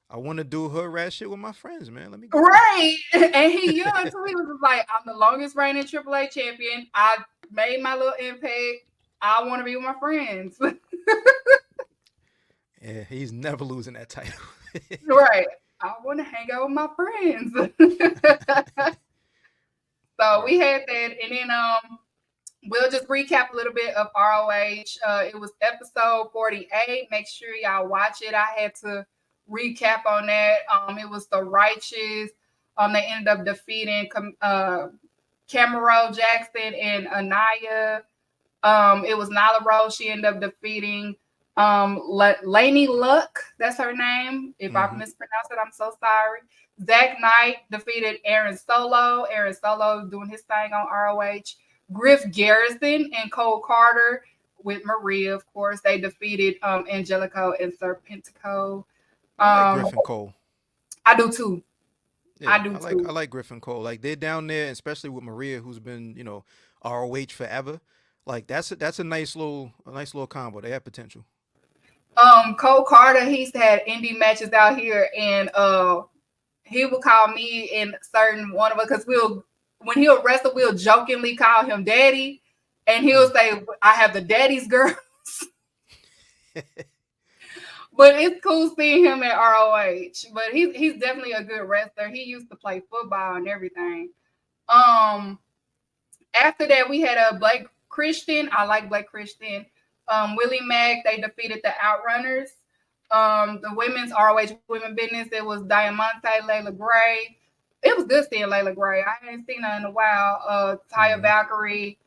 I want to do hood rat shit with my friends, man. Let me go. right. And he young too. He was just like, I'm the longest reigning AAA champion. I made my little impact. I want to be with my friends. Yeah, he's never losing that title. Right. I want to hang out with my friends. So we Word. had that, and then we'll just recap a little bit of ROH. It was episode 48. Make sure y'all watch it. I had to recap on that. It was the Righteous. They ended up defeating Camaro Jackson and Anaya. It was Nyla Rose. She ended up defeating Laney Luck. That's her name. If I Mm-hmm. mispronounced it, I'm so sorry. Zach Knight defeated Aaron Solo. Aaron Solo doing his thing on ROH. Griff Garrison and Cole Carter with Maria, of course. They defeated Angelico and Serpentico. I like Um, Griffin Cole. I do too. Yeah, I do I too. like Griffin Cole. Like they're down there, especially with Maria, who's been ROH forever. Like that's a nice little combo. They have potential. Cole Carter, he's had indie matches out here, and he will call me and certain one of us because when he'll wrestle, we'll jokingly call him daddy, and he'll Mm. say, I have the daddy's girl. But it's cool seeing him at ROH. But he's definitely a good wrestler. He used to play football and everything. Um, After that, we had a Blake Christian. I like Blake Christian. Willie Mack, they defeated the Outrunners. The women's ROH women business, it was Diamante, Layla Gray. It was good seeing Layla Gray. I ain't seen her in a while. Taya Mm-hmm. Valkyrie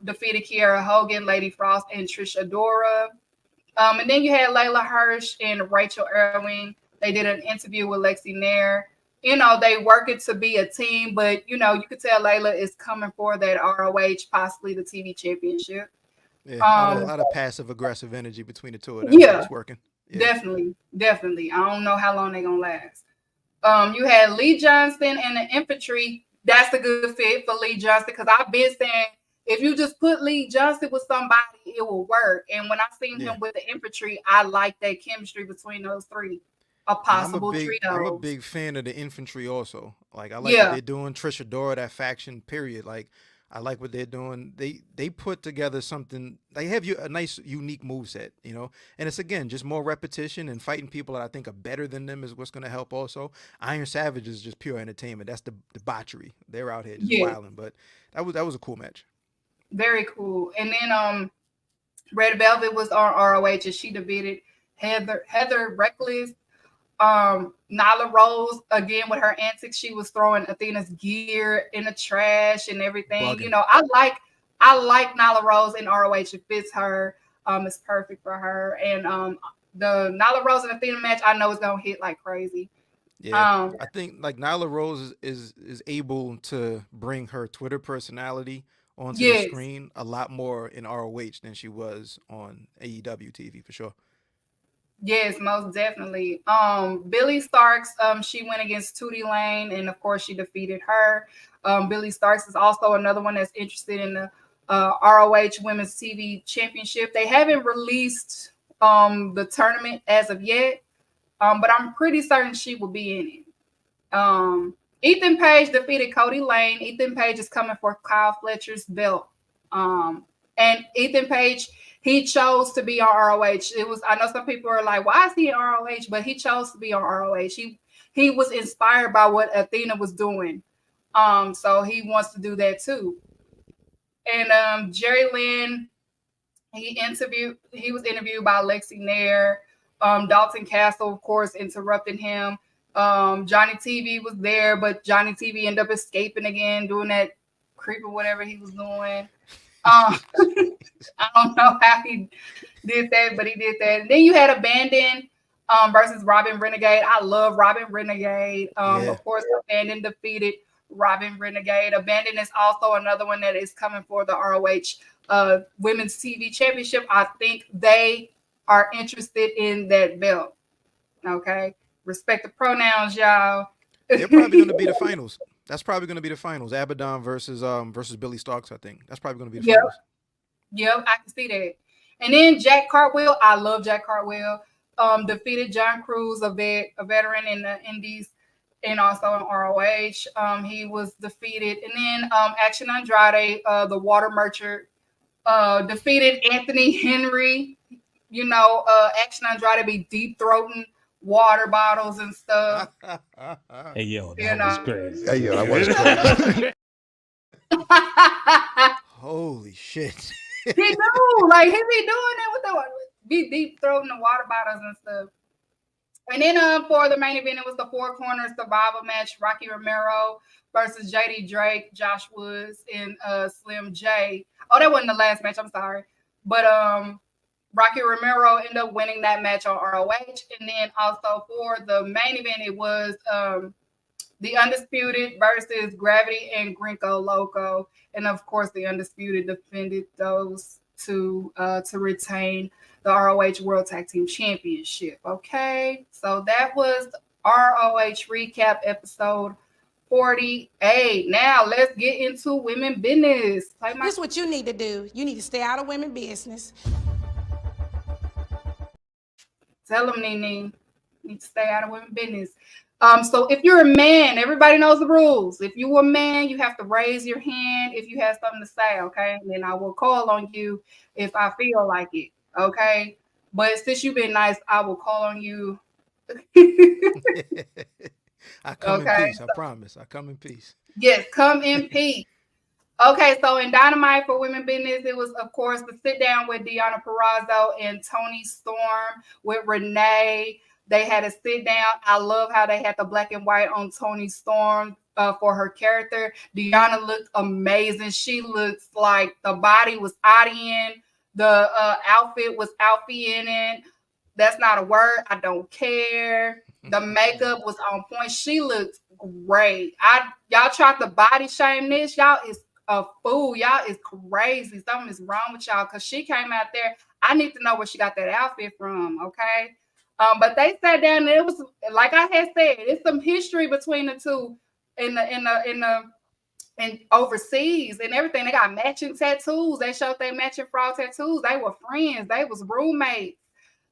defeated Kiera Hogan, Lady Frost, and Trish Adora. And then you had Layla Hirsch and Rachel Erwin. They did an interview with Lexi Nair. They working to be a team, but you could tell Layla is coming for that ROH, possibly the TV championship. Yeah, a Um, lot of passive aggressive energy between the two of them, but yeah, it's working. Yeah. definitely, definitely. I don't know how long they're gonna last. You had Lee Johnson and the infantry. That's a good fit for Lee Johnson because I've been saying if you just put Lee Johnson with somebody, it will work. And when I seen Yeah. him with the infantry, I like that chemistry between those three, a Yeah, possible I'm a trio. big fan of the infantry also. Like I like what Yeah, they're doing. Trisha Dora, that faction, period. Like I like what they're doing. They put together something. They have you a nice unique move set, and it's again just more repetition and fighting people that I think are better than them is what's going to help. Also, Iron Savage is just pure entertainment. That's the debauchery. They're out here just yeah, wilding, but that was a cool match. very cool. And then Red Velvet was on ROH and she defeated Heather Reckless. Nyla Rose again with her antics. She was throwing Athena's gear in the trash and everything. Bugging. I like Nyla Rose in ROH. It fits her. It's perfect for her. And the Nyla Rose and Athena match, I know it's gonna hit like crazy. Yeah, Um, I think like Nyla Rose is able to bring her Twitter personality onto the yes, screen a lot more in ROH than she was on AEW TV for sure. yes, most definitely. Billy Starks, she went against Tootie Lane, and of course she defeated her. Billy Starks is also another one that's interested in the ROH Women's TV Championship. They haven't released the tournament as of yet, but I'm pretty certain she will be in it. Ethan Page defeated Cody Lane. Ethan Page is coming for Kyle Fletcher's belt. Um, and Ethan Page, he chose to be on ROH. I know some people are like, why is he in ROH? But he chose to be on ROH. He was inspired by what Athena was doing. So he wants to do that too. And Jerry Lynn, he was interviewed by Lexi Nair. Dalton Castle, of course, interrupting him. Johnny TV was there, but Johnny TV ended up escaping again, doing that creep or whatever he was doing. I don't know how he did that, but he did that. And then you had Abandon versus Robin Renegade. I love Robin Renegade. Of course, Abandon defeated Robin Renegade. Abandon is also another one that is coming for the ROH Women's TV Championship. I think they are interested in that belt. Okay. Respect the pronouns, y'all. They're probably going to be the finals. That's probably going to be the finals. Abaddon versus Billy Starks, I think. That's probably going to be the finals. Yep, I can see that. And then Jack Cartwheel, I love Jack Cartwheel. Defeated John Cruz, a veteran in the Indies and also in ROH. He was defeated. And then Action Andrade, the water merchant, defeated Anthony Henry. You know, Action Andrade be deep throating water bottles and stuff. Hey, yo, that was crazy. Hey, yo, that was crazy. Holy shit. He knew, like, he be doing it with the be deep throating the water bottles and stuff. And then for the main event, it was the 4 corner survival match: Rocky Romero versus JD Drake, Josh Woods, and Slim J. Oh, that wasn't the last match. I'm sorry, but Rocky Romero ended up winning that match on ROH. And then also for the main event, it was the Undisputed versus Gravity and Gringo Loco. And of course, the Undisputed defended those two to retain the ROH World Tag Team Championship. Okay, so that was ROH Recap episode 48. Now let's get into women business. This is what you need to do. You need to stay out of women business. Tell them, Nene, need to stay out of women business. So if you're a man, everybody knows the rules. If you're a man, you have to raise your hand if you have something to say, okay? And then I will call on you if I feel like it, okay? But since you've been nice, I will call on you. I come in peace, I promise. I come in peace. Yes, come in peace. Okay, so in Dynamite for Women Business, it was, of course, the sit down with Deonna Purrazzo and Toni Storm with Renee. They had a sit down. I love how they had the black and white on Toni Storm for her character. Deonna looked amazing. She looks like the body was in. The outfit was outfitting. That's not a word. I don't care. The makeup was on point. She looked great. Y'all tried to body shame this. Y'all is a fool. Y'all is crazy. Something is wrong with y'all because she came out there. I need to know where she got that outfit from. Okay. But they sat down and it was, like I had said, it's some history between the two in overseas and everything. They got matching tattoos. They showed they matching frog tattoos. They were friends. They was roommates.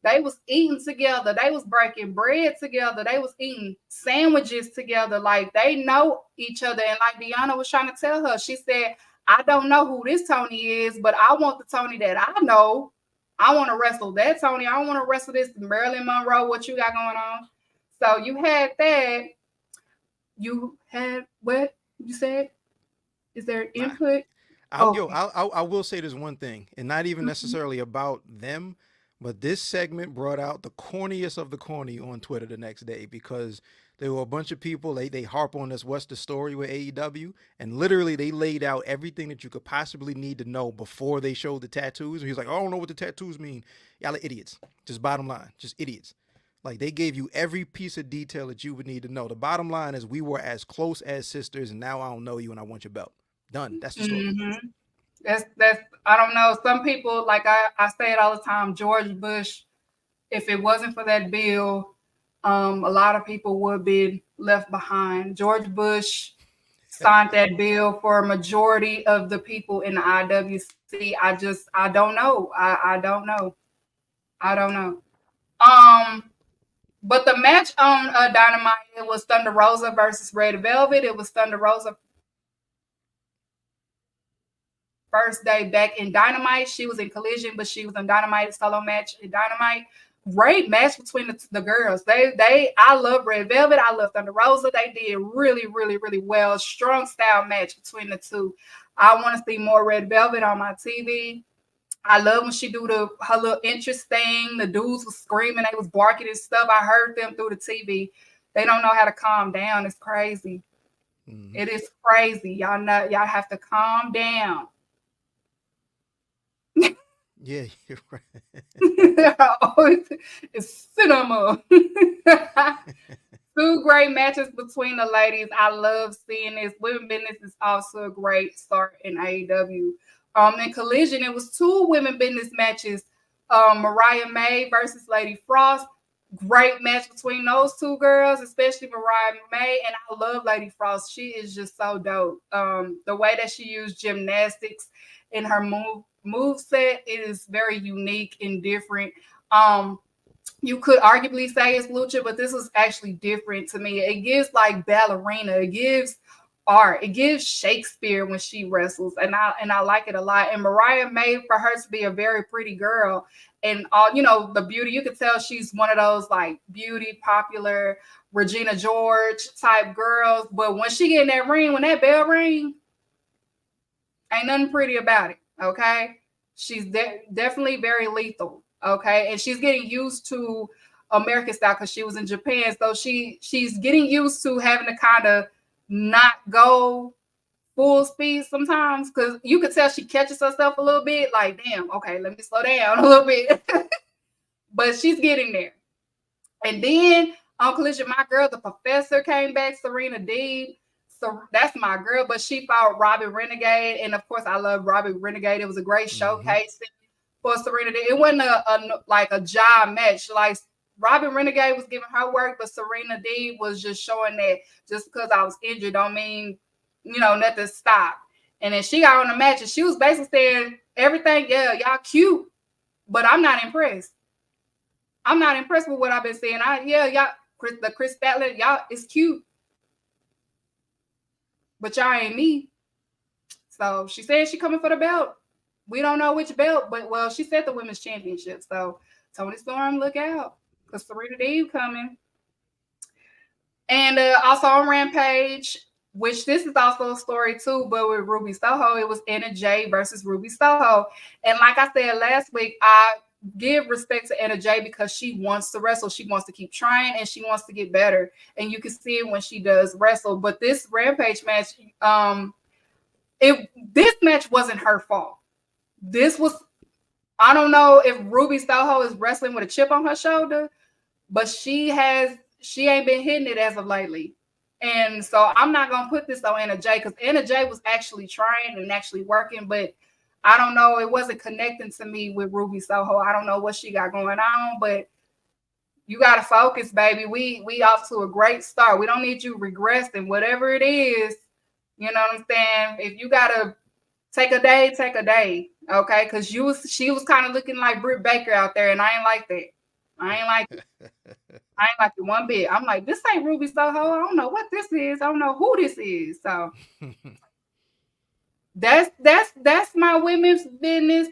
They was eating together. They was breaking bread together. They was eating sandwiches together. Like, they know each other. And like Deonna was trying to tell her, she said, I don't know who this Tony is, but I want the Tony that I know. I want to wrestle that Tony. I want to wrestle this Marilyn Monroe, what you got going on. So you had that. You had what you said? Is there input? I will say this one thing, and not even necessarily about them, but this segment brought out the corniest of the corny on Twitter the next day, because there were a bunch of people, they harp on this, what's the story with AEW? And literally they laid out everything that you could possibly need to know before they showed the tattoos. And he's like, I don't know what the tattoos mean. Y'all are idiots. Just bottom line, just idiots. Like, they gave you every piece of detail that you would need to know. The bottom line is we were as close as sisters, and now I don't know you and I want your belt. Done. That's the story. Mm-hmm. That's I don't know. Some people, like I say it all the time, George Bush, if it wasn't for that bill, a lot of people would be left behind. George Bush signed that bill for a majority of the people in the IWC. I don't know. I don't know. But the match on Dynamite, it was Thunder Rosa versus Red Velvet. It was Thunder Rosa first day back in Dynamite. She was in Collision, but she was in Dynamite, solo match in Dynamite. Great match between the girls. I love Red Velvet. I love Thunder Rosa. They did really, really, really well. Strong style match between the two. I want to see more Red Velvet on my TV. I love when she do her little interest thing. The dudes was screaming, they was barking and stuff. I heard them through the TV. They don't know how to calm down. It's crazy. Mm-hmm. It is crazy. Y'all have to calm down. Yeah, you're right. It's cinema. 2 great matches between the ladies. I love seeing this. Women Business is also a great start in AEW. In Collision, it was 2 women business matches. Mariah May versus Lady Frost. Great match between those 2 girls, especially Mariah May. And I love Lady Frost. She is just so dope. The way that she used gymnastics in her move set, it is very unique and different. You could arguably say it's lucha, but this is actually different to me. It gives like ballerina, it gives art, it gives Shakespeare when she wrestles, and I like it a lot. And Mariah May, for her to be a very pretty girl, and all the beauty, you could tell she's one of those like beauty, popular Regina George type girls. But when she get in that ring, when that bell ring, ain't nothing pretty about it. Okay, she's definitely very lethal. Okay, and she's getting used to American style because she was in Japan, so she's getting used to having to kind of not go full speed sometimes, because you could tell she catches herself a little bit. Like, damn, okay, let me slow down a little bit. But she's getting there. And then on Collision, my girl, the Professor, came back, Serena Deeb. So that's my girl, but she fought Robbie Renegade, and of course, I love Robbie Renegade. It was a great showcase for Serena. It wasn't a job match. Like, Robin Renegade was giving her work, but Serena Deeb was just showing that just because I was injured don't mean, nothing stopped. And then she got on the match and she was basically saying everything, yeah, y'all cute, but I'm not impressed. I'm not impressed with what I've been saying. Y'all, the Chris Statler, y'all, it's cute, but y'all ain't me. So she said she coming for the belt. We don't know which belt, but well, she said the women's championship. So Toni Storm, look out, because Serena Deeb coming. And also on Rampage, which this is also a story too, but with Ruby Soho, it was Anna Jay versus Ruby Soho. And like I said last week, I give respect to Anna Jay because she wants to wrestle. She wants to keep trying and she wants to get better. And you can see it when she does wrestle. But this Rampage match, this match wasn't her fault. This was, I don't know if Ruby Soho is wrestling with a chip on her shoulder, but she ain't been hitting it as of lately. And so I'm not going to put this on Anna Jay, because Anna Jay was actually trying and actually working, but I don't know. It wasn't connecting to me with Ruby Soho. I don't know what she got going on, but you got to focus, baby. We off to a great start. We don't need you regressing, whatever it is. You know what I'm saying? If you got to take a day, take a day. Okay? Because she was kind of looking like Britt Baker out there, and I ain't like that. I ain't like it. I ain't like it one bit. I'm like, this ain't Ruby Soho. I don't know what this is. I don't know who this is. So that's my women's business.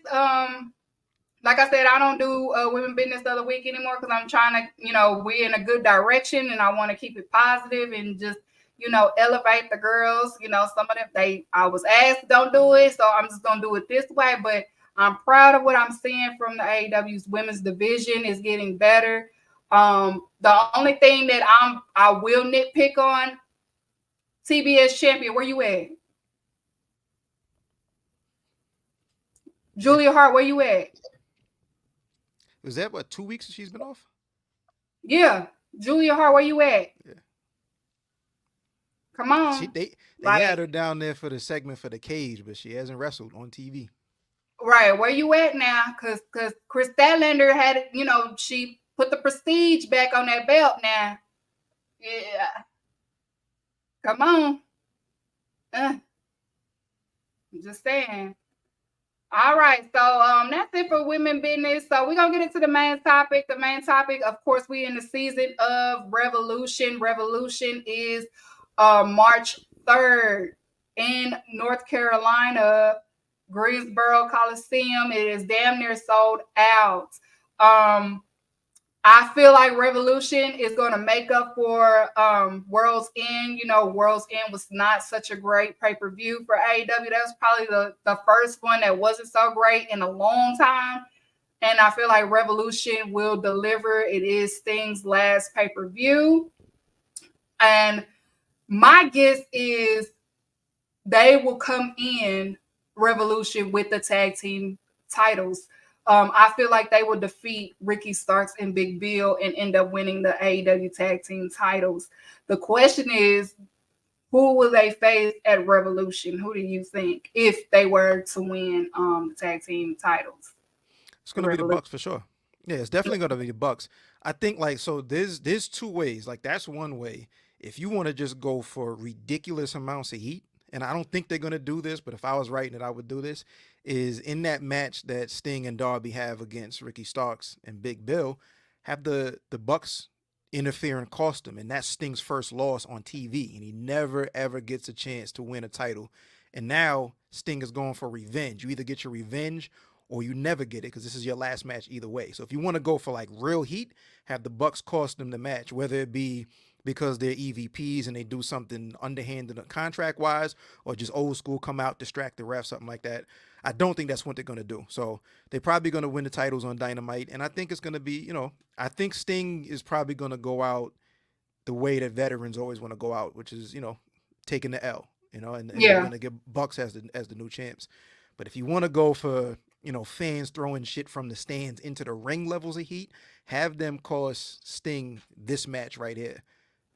Like I said, I don't do women business the other week anymore because I'm trying to, we're in a good direction and I want to keep it positive and just, elevate the girls. Some of them, I was asked don't do it, so I'm just gonna do it this way. But I'm proud of what I'm seeing from the AEW's women's division. Is getting better. The only thing that I will nitpick on, TBS champion, where you at? Julia Hart, where you at? Was that 2 weeks she's been off? Yeah, Julia Hart, where you at? Yeah. Come on. They had her down there for the segment for the cage, but she hasn't wrestled on TV. Right, where you at now? Because Chris Statlander had, she put the prestige back on that belt now. Yeah. Come on. I'm just saying. All right, so that's it for women business. So we're gonna get into the main topic. The main topic, of course, we in the season of Revolution. Revolution is March 3rd in North Carolina, Greensboro Coliseum. It is damn near sold out. I feel like Revolution is going to make up for World's End. You know, World's End was not such a great pay-per-view for AEW. That was probably the first one that wasn't so great in a long time. And I feel like Revolution will deliver. It is Sting's last pay-per-view. And my guess is they will come in Revolution with the tag team titles. I feel like they will defeat Ricky Starks and Big Bill and end up winning the AEW tag team titles. The question is, who will they face at Revolution? Who do you think if they were to win the tag team titles? It's going to be the Bucks for sure. Yeah, it's definitely going to be the Bucks. I think like, so there's two ways. Like that's one way. If you want to just go for ridiculous amounts of heat, and I don't think they're going to do this, but if I was writing it, I would do this, is in that match that Sting and Darby have against Ricky Starks and Big Bill, have the Bucks interfere and cost him. And that's Sting's first loss on TV. And he never, ever gets a chance to win a title. And now Sting is going for revenge. You either get your revenge or you never get it because this is your last match either way. So if you want to go for like real heat, have the Bucks cost them the match, whether it be because they're EVPs and they do something underhanded contract-wise, or just old school, come out, distract the ref, something like that. I don't think that's what they're going to do. So they're probably going to win the titles on Dynamite, and I think it's going to be, you know, I think Sting is probably going to go out the way that veterans always want to go out, which is, you know, taking the L, you know, and they're going to get Bucks as the new champs. But if you want to go for, you know, fans throwing shit from the stands into the ring levels of heat, have them cost Sting this match right here.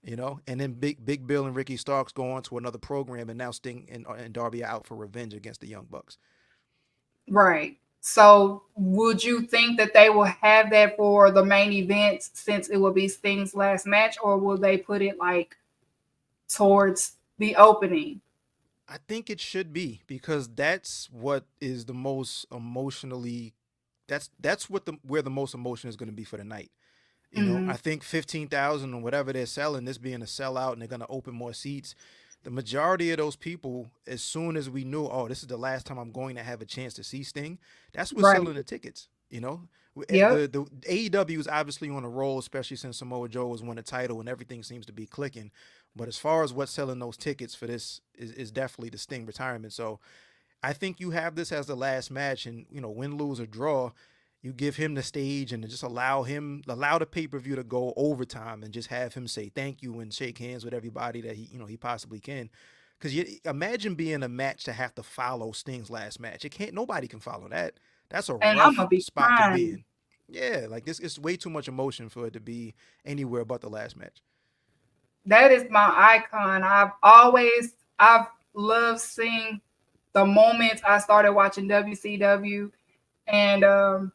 You know, and then Big Bill and Ricky Starks go on to another program, and now Sting and Darby are out for revenge against the Young Bucks. Right. So would you think that they will have that for the main event since it will be Sting's last match, or will they put it like towards the opening? I think it should be, because that's what is the most emotionally, that's what where the most emotion is going to be for the night. You know, I think 15,000 or whatever they're selling, this being a sellout, and they're going to open more seats. The majority of those people, as soon as we knew, oh, this is the last time I'm going to have a chance to see Sting, that's what's selling the tickets, you know? Yep. The AEW is obviously on a roll, especially since Samoa Joe has won a title and everything seems to be clicking. But as far as what's selling those tickets for this is definitely the Sting retirement. So I think you have this as the last match, and, you know, win, lose, or draw, you give him the stage and just allow the pay-per-view to go overtime and just have him say thank you and shake hands with everybody that he possibly can. Because you imagine being a match to have to follow Sting's last match. Nobody can follow that. That's a rough spot to be in. Yeah, like this, it's way too much emotion for it to be anywhere but the last match. That is my icon. I've loved seeing the moments I started watching WCW, and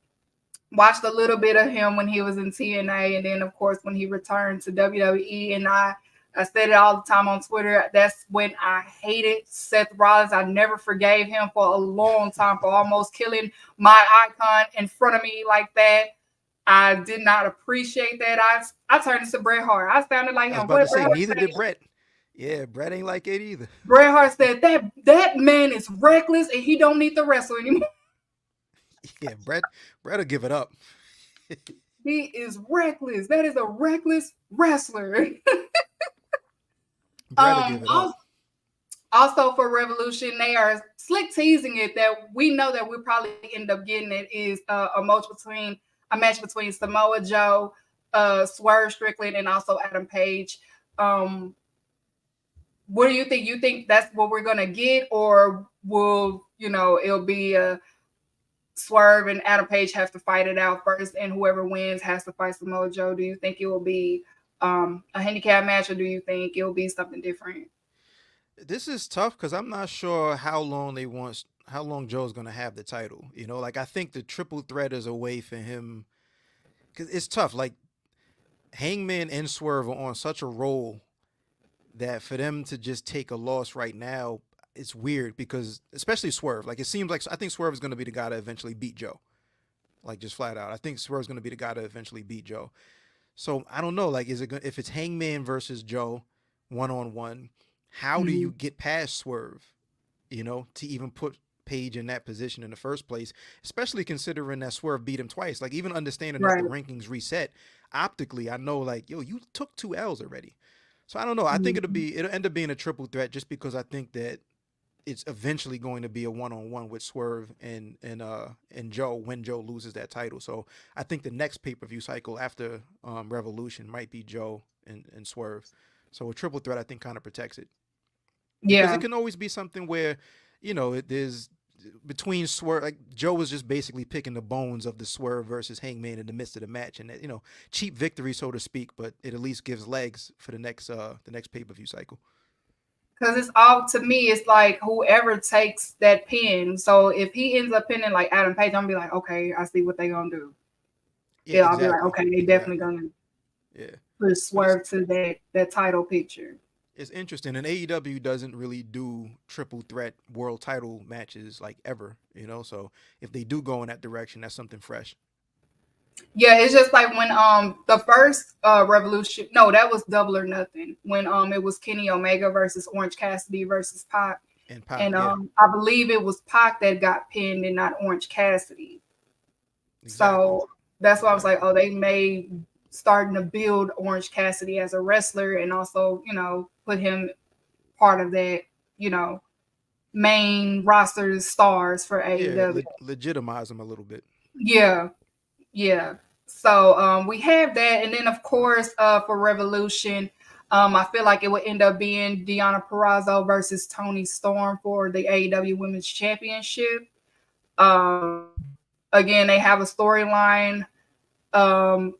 watched a little bit of him when he was in TNA, and then of course when he returned to WWE. And I said it all the time on Twitter. That's when I hated Seth Rollins. I never forgave him for a long time for almost killing my icon in front of me like that. I did not appreciate that. I turned into Bret Hart. I sounded like him. I was about to say, neither did Bret. Yeah, Bret ain't like it either. Bret Hart said that man is reckless and he don't need to wrestle anymore. Yeah, Bret will give it up. He is reckless. That is a reckless wrestler. Bret will give it up. Also for Revolution, they are slick teasing it that we know that we'll probably end up getting it is a match between Samoa Joe, Swerve Strickland, and also Adam Page. What do you think? You think that's what we're gonna get, or will it'll be a Swerve and Adam Page have to fight it out first, and whoever wins has to fight Samoa Joe? Do you think it will be a handicap match, or do you think it'll be something different? This is tough because I'm not sure how long Joe's going to have the title. Like I think the triple threat is a way for him, because it's tough. Like Hangman and Swerve are on such a roll that for them to just take a loss right now, it's weird, because especially Swerve, like it seems like I think Swerve is going to be the guy to eventually beat Joe. Like just flat out, I think Swerve is going to be the guy to eventually beat Joe. So I don't know, like if it's Hangman versus Joe 1-on-1, how do you get past Swerve, to even put Page in that position in the first place, especially considering that Swerve beat him twice. Like even understanding that the rankings reset, optically, I know like, yo, you took 2 L's already. So I don't know. I think it'll end up being a triple threat just because I think that it's eventually going to be a one-on-one with Swerve and Joe when Joe loses that title. So I think the next pay-per-view cycle after Revolution might be Joe and Swerve. So a triple threat I think kind of protects it. Because it can always be something where, there's between Swerve, like Joe was just basically picking the bones of the Swerve versus Hangman in the midst of the match, and cheap victory so to speak, but it at least gives legs for the next pay-per-view cycle. Because it's all, to me, it's like whoever takes that pin. So if he ends up pinning like Adam Page, I'm gonna be like, okay, I see what they're gonna do. Yeah, I'll be like, okay, they definitely gonna put Swerve to that title picture. It's interesting, and AEW doesn't really do triple threat world title matches like ever, so if they do go in that direction, that's something fresh. Yeah, it's just like when the first Revolution, no, that was Double or Nothing, when it was Kenny Omega versus Orange Cassidy versus Pac. And I believe it was Pac that got pinned and not Orange Cassidy. Exactly. So that's why I was like, oh, they may starting to build Orange Cassidy as a wrestler and also, put him part of that, main roster stars for AEW. Legitimize him a little bit. Yeah. So we have that. And then, of course, for Revolution, I feel like it would end up being Deonna Purrazzo versus Toni Storm for the AEW Women's Championship. Again, they have a storyline.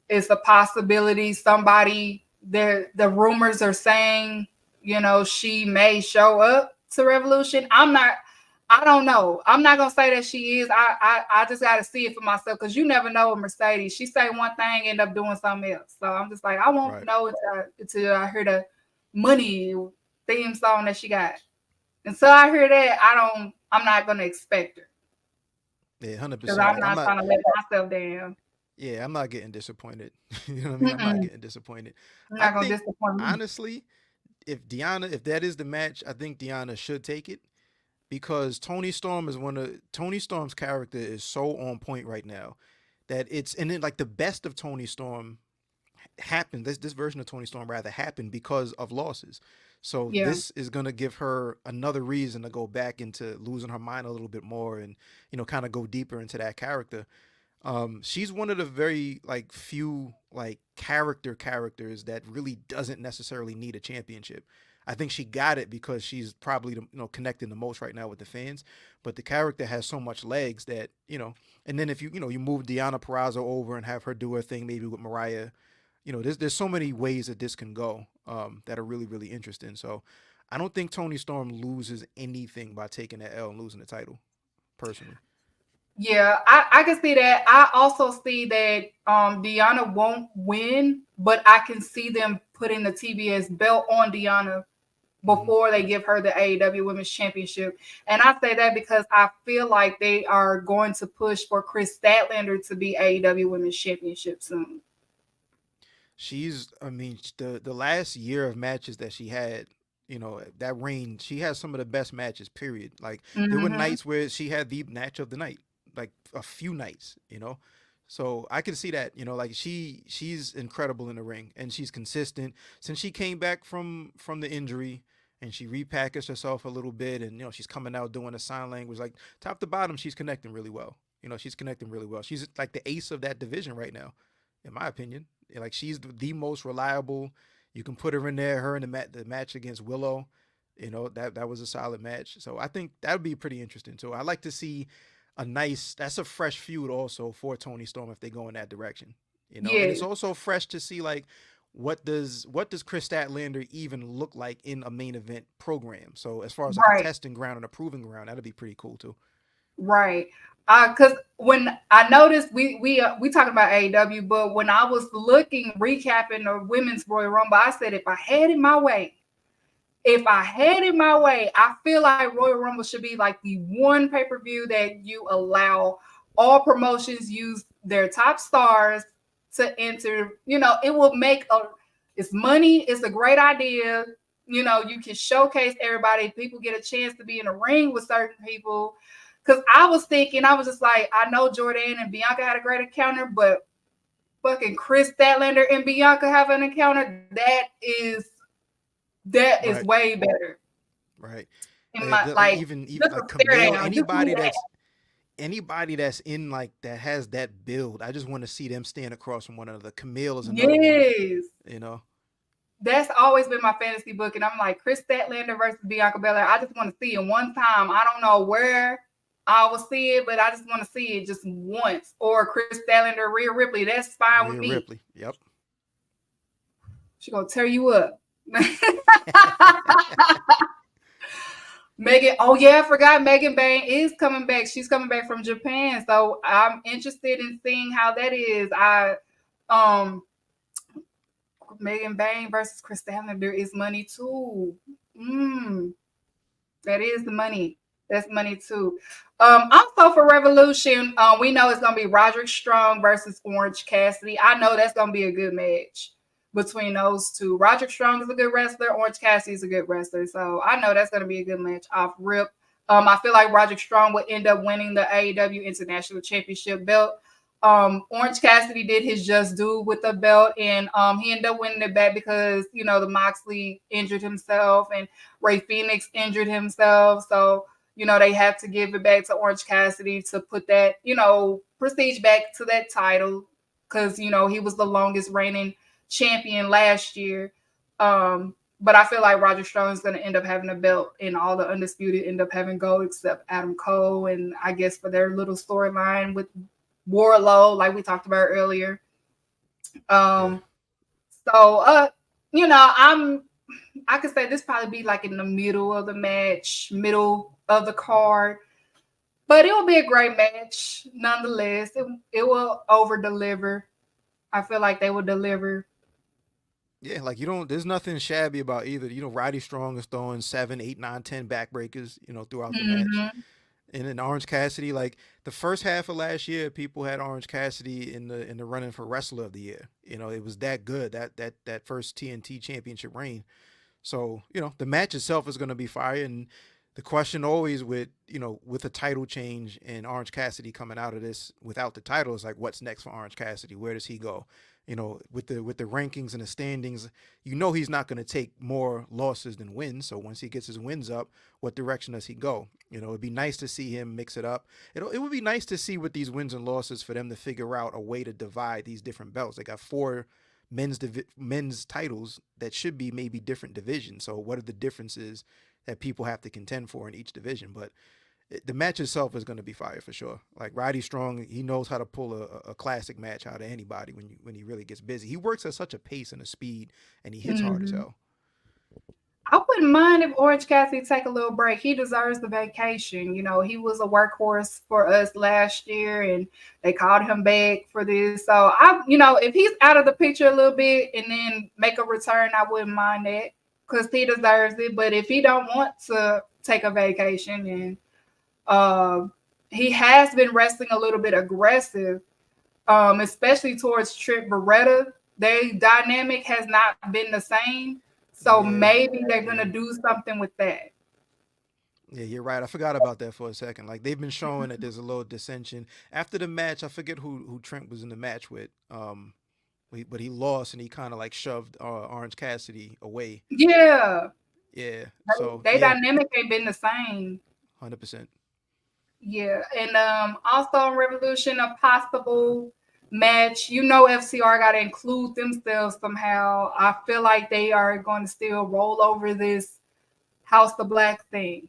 It's a possibility somebody, the rumors are saying, she may show up to Revolution. I don't know. I'm not gonna say that she is. I just gotta see it for myself, because you never know with Mercedes. She say one thing, end up doing something else. So I'm just like, I won't know until I hear the Money theme song that she got. Until I hear that, I'm not gonna expect her. Yeah, 100%. Because I'm not trying to let myself down. Yeah, I'm not getting disappointed. You know what I mean? I'm not getting disappointed. I'm not gonna disappoint me. Honestly, if that is the match, I think Deonna should take it, because Toni Storm's character is so on point right now that and then like the best of Toni Storm happened. This version of Toni Storm rather happened because of losses. So this is gonna give her another reason to go back into losing her mind a little bit more and kind of go deeper into that character. She's one of the very few characters that really doesn't necessarily need a championship. I think she got it because she's probably connecting the most right now with the fans, but the character has so much legs that and then if you move Deonna Purrazzo over and have her do her thing maybe with Mariah, there's so many ways that this can go that are really, really interesting. So I don't think Toni Storm loses anything by taking that L and losing the title, personally. Yeah, I can see that. I also see that Deonna won't win, but I can see them putting the TBS belt on Deonna before they give her the AEW Women's Championship. And I say that because I feel like they are going to push for Chris Statlander to be AEW Women's Championship soon. The last year of matches that she had, that reign, she has some of the best matches, period. There were nights where she had the match of the night. A few nights, so I can see that, she's incredible in the ring and she's consistent since she came back from the injury, and she repackaged herself a little bit, and she's coming out doing a sign language, top to bottom. She's connecting really well. She's like the ace of that division right now, in my opinion. She's the most reliable. You can put her in there, her in the match against Willow, that was a solid match. So I think that would be pretty interesting too. I like to see that's a fresh feud also for Toni Storm if they go in that direction, and it's also fresh to see what does Chris Statlander even look like in a main event program. So as far as a testing ground and a proving ground, that'd be pretty cool too. Right. Because when I noticed we talking about AEW, but when I was recapping the Women's Royal Rumble, I said if I had it my way, I feel like Royal Rumble should be like the one pay-per-view that you allow all promotions use their top stars to enter. It will make it's money. It's a great idea. You can showcase everybody. People get a chance to be in a ring with certain people. Because I was just like, I know Jordan and Bianca had a great encounter, but fucking Chris Statlander and Bianca have an encounter, that is Right. way better. Right. In my Like like even just a like stare Camille, down. Just do that. anybody that's in like that has that build. I just want to see them stand across from one another. Camille is another one. Yes. You know. That's always been my fantasy book, and I'm like Chris Statlander versus Bianca Belair. I just want to see it one time. I don't know where I will see it, but I just want to see it just once. Or Chris Statlander, Rhea Ripley. That's fine with Rhea me. Ripley. Yep. She gonna tear you up. Megan, oh yeah, I forgot Megan Bain is coming back. She's coming back from Japan, so I'm interested in seeing how that is. Megan Bain versus Chris Statlander is money too. That is the money. That's money too. Also for Revolution, we know it's gonna be Roderick Strong versus Orange Cassidy. I know that's gonna be a good match between those two. Roderick Strong is a good wrestler. Orange Cassidy is a good wrestler. So I know that's gonna be a good match off rip. I feel like Roderick Strong would end up winning the AEW International Championship belt. Orange Cassidy did his just due with the belt, and he ended up winning it back because the Moxley injured himself and Ray Phoenix injured himself, so they have to give it back to Orange Cassidy to put that prestige back to that title because he was the longest reigning champion last year. But I feel like Roderick Strong is going to end up having a belt, and all the Undisputed end up having gold except Adam Cole, and I guess for their little storyline with Warlow, like we talked about earlier. I could say this probably be like in the middle of the match, middle of the card, but it will be a great match nonetheless. It will over deliver. I feel like they will deliver. Yeah, like there's nothing shabby about either. Roddy Strong is throwing 7, 8, 9, 10 backbreakers, throughout the match. And then Orange Cassidy, like the first half of last year, people had Orange Cassidy in the running for Wrestler of the Year. It was that good, that first TNT Championship reign. So, the match itself is going to be fire. And the question always with a title change and Orange Cassidy coming out of this without the title is like, what's next for Orange Cassidy? Where does he go? With the rankings and the standings, he's not going to take more losses than wins. So once he gets his wins up, what direction does he go? It'd be nice to see him mix it up. It would be nice to see with these wins and losses for them to figure out a way to divide these different belts. They got 4 men's titles that should be maybe different divisions. So what are the differences that people have to contend for in each division? But the match itself is going to be fire for sure. Like Roddy Strong, he knows how to pull a classic match out of anybody when he really gets busy. He works at such a pace and a speed, and he hits hard as hell. I wouldn't mind if Orange Cassidy take a little break. He deserves the vacation. He was a workhorse for us last year, and they called him back for this. So if he's out of the picture a little bit and then make a return, I wouldn't mind that because he deserves it. But if he don't want to take a vacation, and he has been wrestling a little bit aggressive, especially towards Trent Beretta. Their dynamic has not been the same. So maybe they're going to do something with that. Yeah, you're right. I forgot about that for a second. Like they've been showing that there's a little dissension. After the match, I forget who Trent was in the match with. But he lost and he kind of like shoved Orange Cassidy away. Yeah. Yeah. So their dynamic ain't been the same. 100%. Yeah. And also on Revolution, a possible match. FCR got to include themselves somehow. I feel like they are going to still roll over this House of Black thing.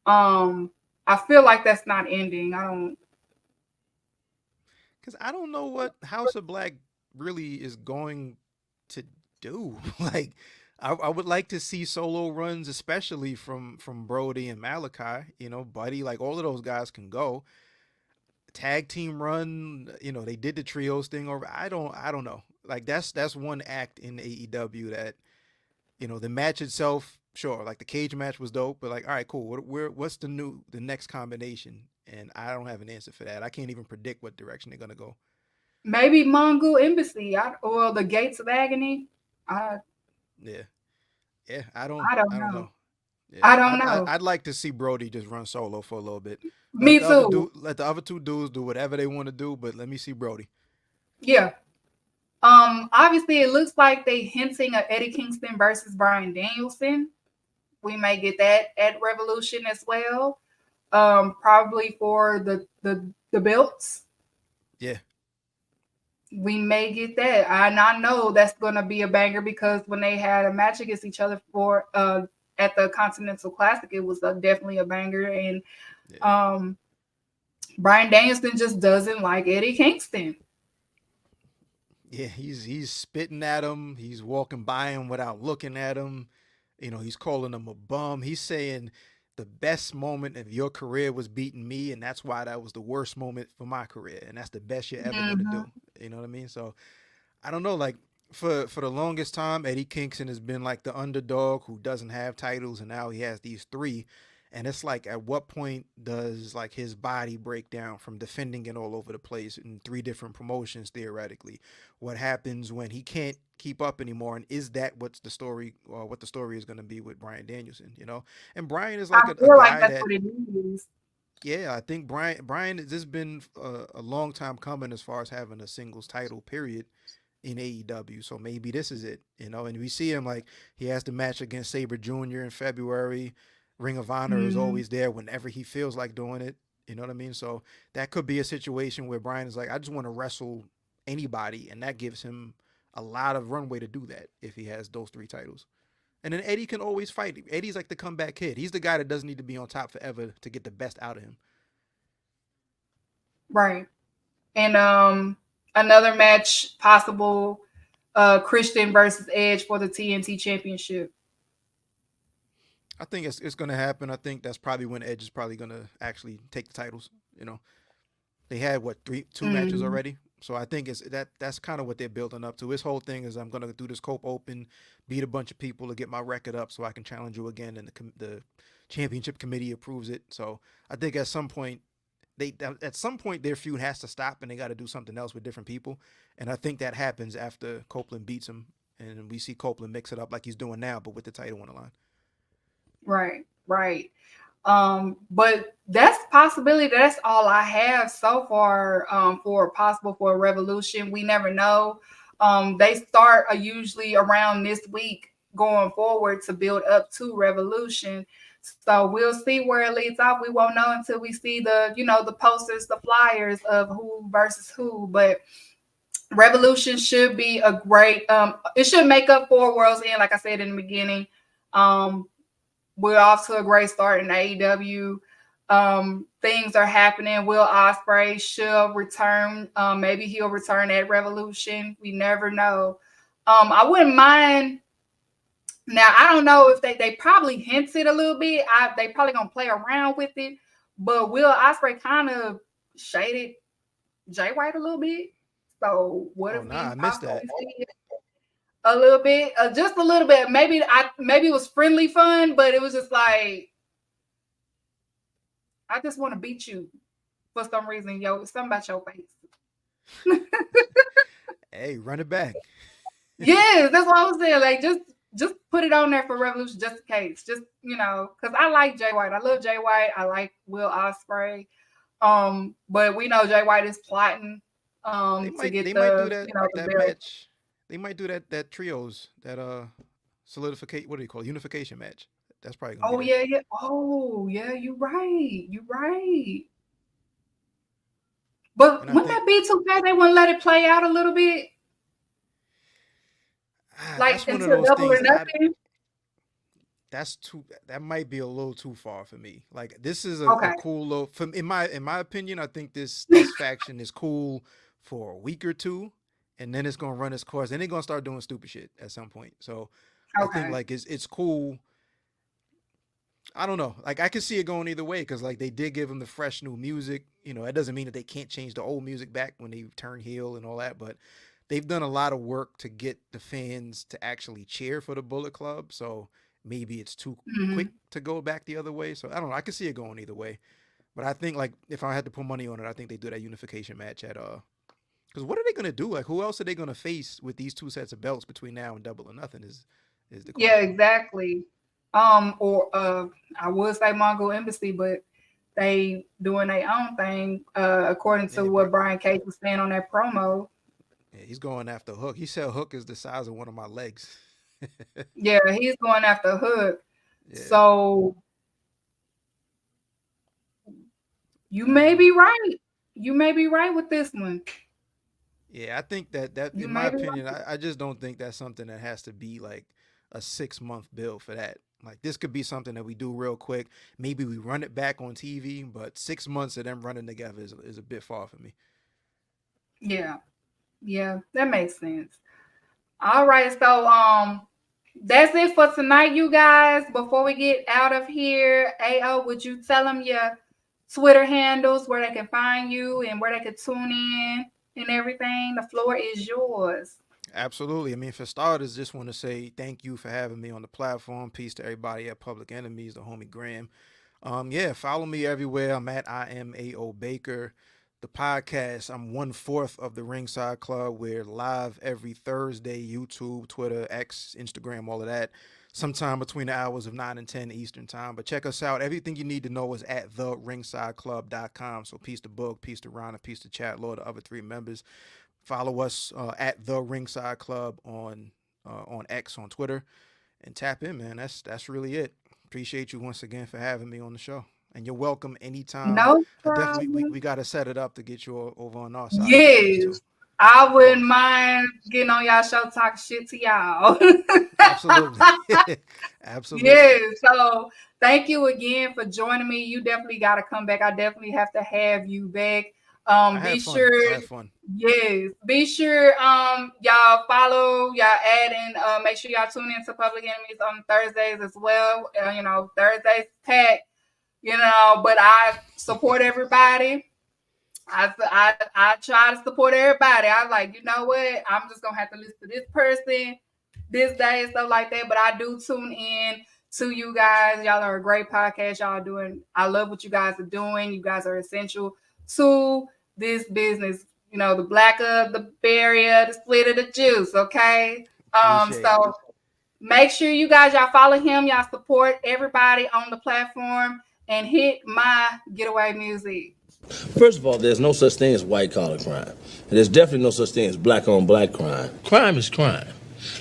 I feel like that's not ending. Because I don't know what House of Black really is going to do. Like, I would like to see solo runs, especially from Brody and Malachi. Buddy, like all of those guys can go. Tag team run, they did the trios thing over. I don't know. Like that's one act in AEW that, the match itself, sure, like the cage match was dope, but like, all right, cool. What's the next combination? And I don't have an answer for that. I can't even predict what direction they're gonna go. Maybe Mongol Embassy or the Gates of Agony. Yeah, I don't know. Yeah. I don't know. I'd like to see Brody just run solo for a little bit. Me too. Let the other 2 dudes do whatever they want to do, but let me see Brody. Yeah. Obviously, it looks like they hinting at Eddie Kingston versus Bryan Danielson. We may get that at Revolution as well. Probably for the belts. Yeah. We may get that. And I know that's going to be a banger because when they had a match against each other for at the Continental Classic, it was definitely a banger. And Bryan Danielson just doesn't like Eddie Kingston. Yeah, he's spitting at him. He's walking by him without looking at him. He's calling him a bum. He's saying the best moment of your career was beating me, and that's why that was the worst moment for my career, and that's the best you're ever going to do. You know what I mean? So I don't know. Like for the longest time, Eddie Kingston has been like the underdog who doesn't have titles, and now he has these 3. And it's like, at what point does like his body break down from defending it all over the place in 3 different promotions theoretically? What happens when he can't keep up anymore? And is that what the story is going to be with Bryan Danielson? And Bryan is like a guy that. What it is. Yeah, I think Bryan this has been a long time coming as far as having a singles title period in AEW. So maybe this is it. And we see him like he has the match against Sabre Jr. in February. Ring of Honor is always there whenever he feels like doing it. You know what I mean? So that could be a situation where Bryan is like, I just want to wrestle anybody, and that gives him a lot of runway to do that if he has those 3 titles. And then Eddie can always fight. Eddie's like the comeback kid. He's the guy that doesn't need to be on top forever to get the best out of him. Right. And another match possible, Christian versus Edge for the TNT Championship. I think it's going to happen. I think that's probably when Edge is probably going to actually take the titles. They had two matches already, so I think that's kind of what they're building up to. His whole thing is, I'm going to do this Cope Open, beat a bunch of people to get my record up, so I can challenge you again, and the championship committee approves it. So I think at some point their feud has to stop, and they got to do something else with different people. And I think that happens after Copeland beats him, and we see Copeland mix it up like he's doing now, but with the title on the line. Right. But that's possibility. That's all I have so far for a Revolution. We never know. They start usually around this week going forward to build up to Revolution. So we'll see where it leads off. We won't know until we see the posters, the flyers of who versus who. But Revolution should be a great. It should make up for World's End, like I said in the beginning. We're off to a great start in AEW. Things are happening. Will Ospreay should return. Maybe he'll return at Revolution. We never know. I wouldn't mind. Now, I don't know if they probably hinted a little bit. They probably going to play around with it. But Will Ospreay kind of shaded Jay White a little bit. So what if I missed that. A little bit, just a little bit. Maybe it was friendly fun, but it was just like, I just want to beat you for some reason. It's something about your face. Hey, run it back. Yes, that's what I was saying. Like, just put it on there for Revolution, just in case. Just because I like Jay White. I love Jay White. I like Will Ospreay. But we know Jay White is plotting to get they the might do that, the that belt. match. They might do that trios, that solidification, what do you call it? Unification match. That's probably gonna be yeah. Oh yeah, you're right. But wouldn't that be too bad? They wouldn't let it play out a little bit, like until Double or Nothing. That might be a little too far for me. Like, this is a cool little. In my opinion, I think this faction is cool for a week or two. And then it's gonna run its course. Then they're gonna start doing stupid shit at some point. So I think like it's cool. I don't know. Like, I can see it going either way because like they did give them the fresh new music. That doesn't mean that they can't change the old music back when they turn heel and all that. But they've done a lot of work to get the fans to actually cheer for the Bullet Club. So maybe it's too quick to go back the other way. So I don't know. I can see it going either way. But I think like if I had to put money on it, I think they do that unification match at because what are they going to do? Like, who else are they going to face with these 2 sets of belts between now and Double or Nothing is the question. Yeah, exactly. Or I would say Mongol Embassy, but they doing their own thing, according to what Brian Cage was saying on that promo. Yeah, he's going after Hook. He said Hook is the size of one of my legs. Yeah, he's going after Hook. Yeah. So you may be right. You may be right with this one. Yeah, I think that You in my may be opinion, right. I just don't think that's something that has to be like a 6-month bill for that. Like this could be something that we do real quick. Maybe we run it back on TV, but 6 months of them running together is a bit far for me. Yeah. Yeah, that makes sense. All right, so that's it for tonight, you guys. Before we get out of here, AO, would you tell them your Twitter handles where they can find you and where they can tune in and everything? The floor is yours. Absolutely. I mean, for starters, just want to say thank you for having me on the platform. Peace to everybody at Public Enemies, the homie Graham. Yeah, follow me everywhere. I'm at IMAO Baker. The podcast, I'm 1/4 of the Ringside Club. We're live every Thursday, YouTube, Twitter, X, Instagram, all of that. Sometime between the hours of 9 and 10 Eastern time. But check us out. Everything you need to know is at theringsideclub.com. So peace to Book, peace to Ron, and peace to Chat, Lord, the other 3 members. Follow us at the Ringside Club on X, on Twitter, and tap in, man. That's really it. Appreciate you once again for having me on the show, and you're welcome anytime. No I definitely problem. we got to set it up to get you over on our side of things too. Yes. I Of wouldn't course. mind getting on y'all show talking shit to y'all. Absolutely. Absolutely. Yes. So thank you again for joining me. You definitely got to come back. I definitely have to have you back. I Be had fun. sure. I had fun. Yes. Be sure y'all follow, y'all add and make sure y'all tune in to Public Enemies on Thursdays as well. Thursdays pack, but I support everybody. I try to support everybody. I like, you know what? I'm just gonna have to listen to this person this day and stuff like that. But I do tune in to you guys. Y'all are a great podcast. Y'all are doing. I love what you guys are doing. You guys are essential to this business. The blacker the barrier, the sweeter the juice. Okay. Appreciate it. So make sure y'all follow him. Y'all support everybody on the platform and hit my getaway music. First of all, there's no such thing as white-collar crime. And there's definitely no such thing as black-on-black crime. Crime is crime.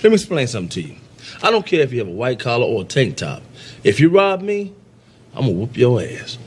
Let me explain something to you. I don't care if you have a white collar or a tank top. If you rob me, I'm gonna whoop your ass.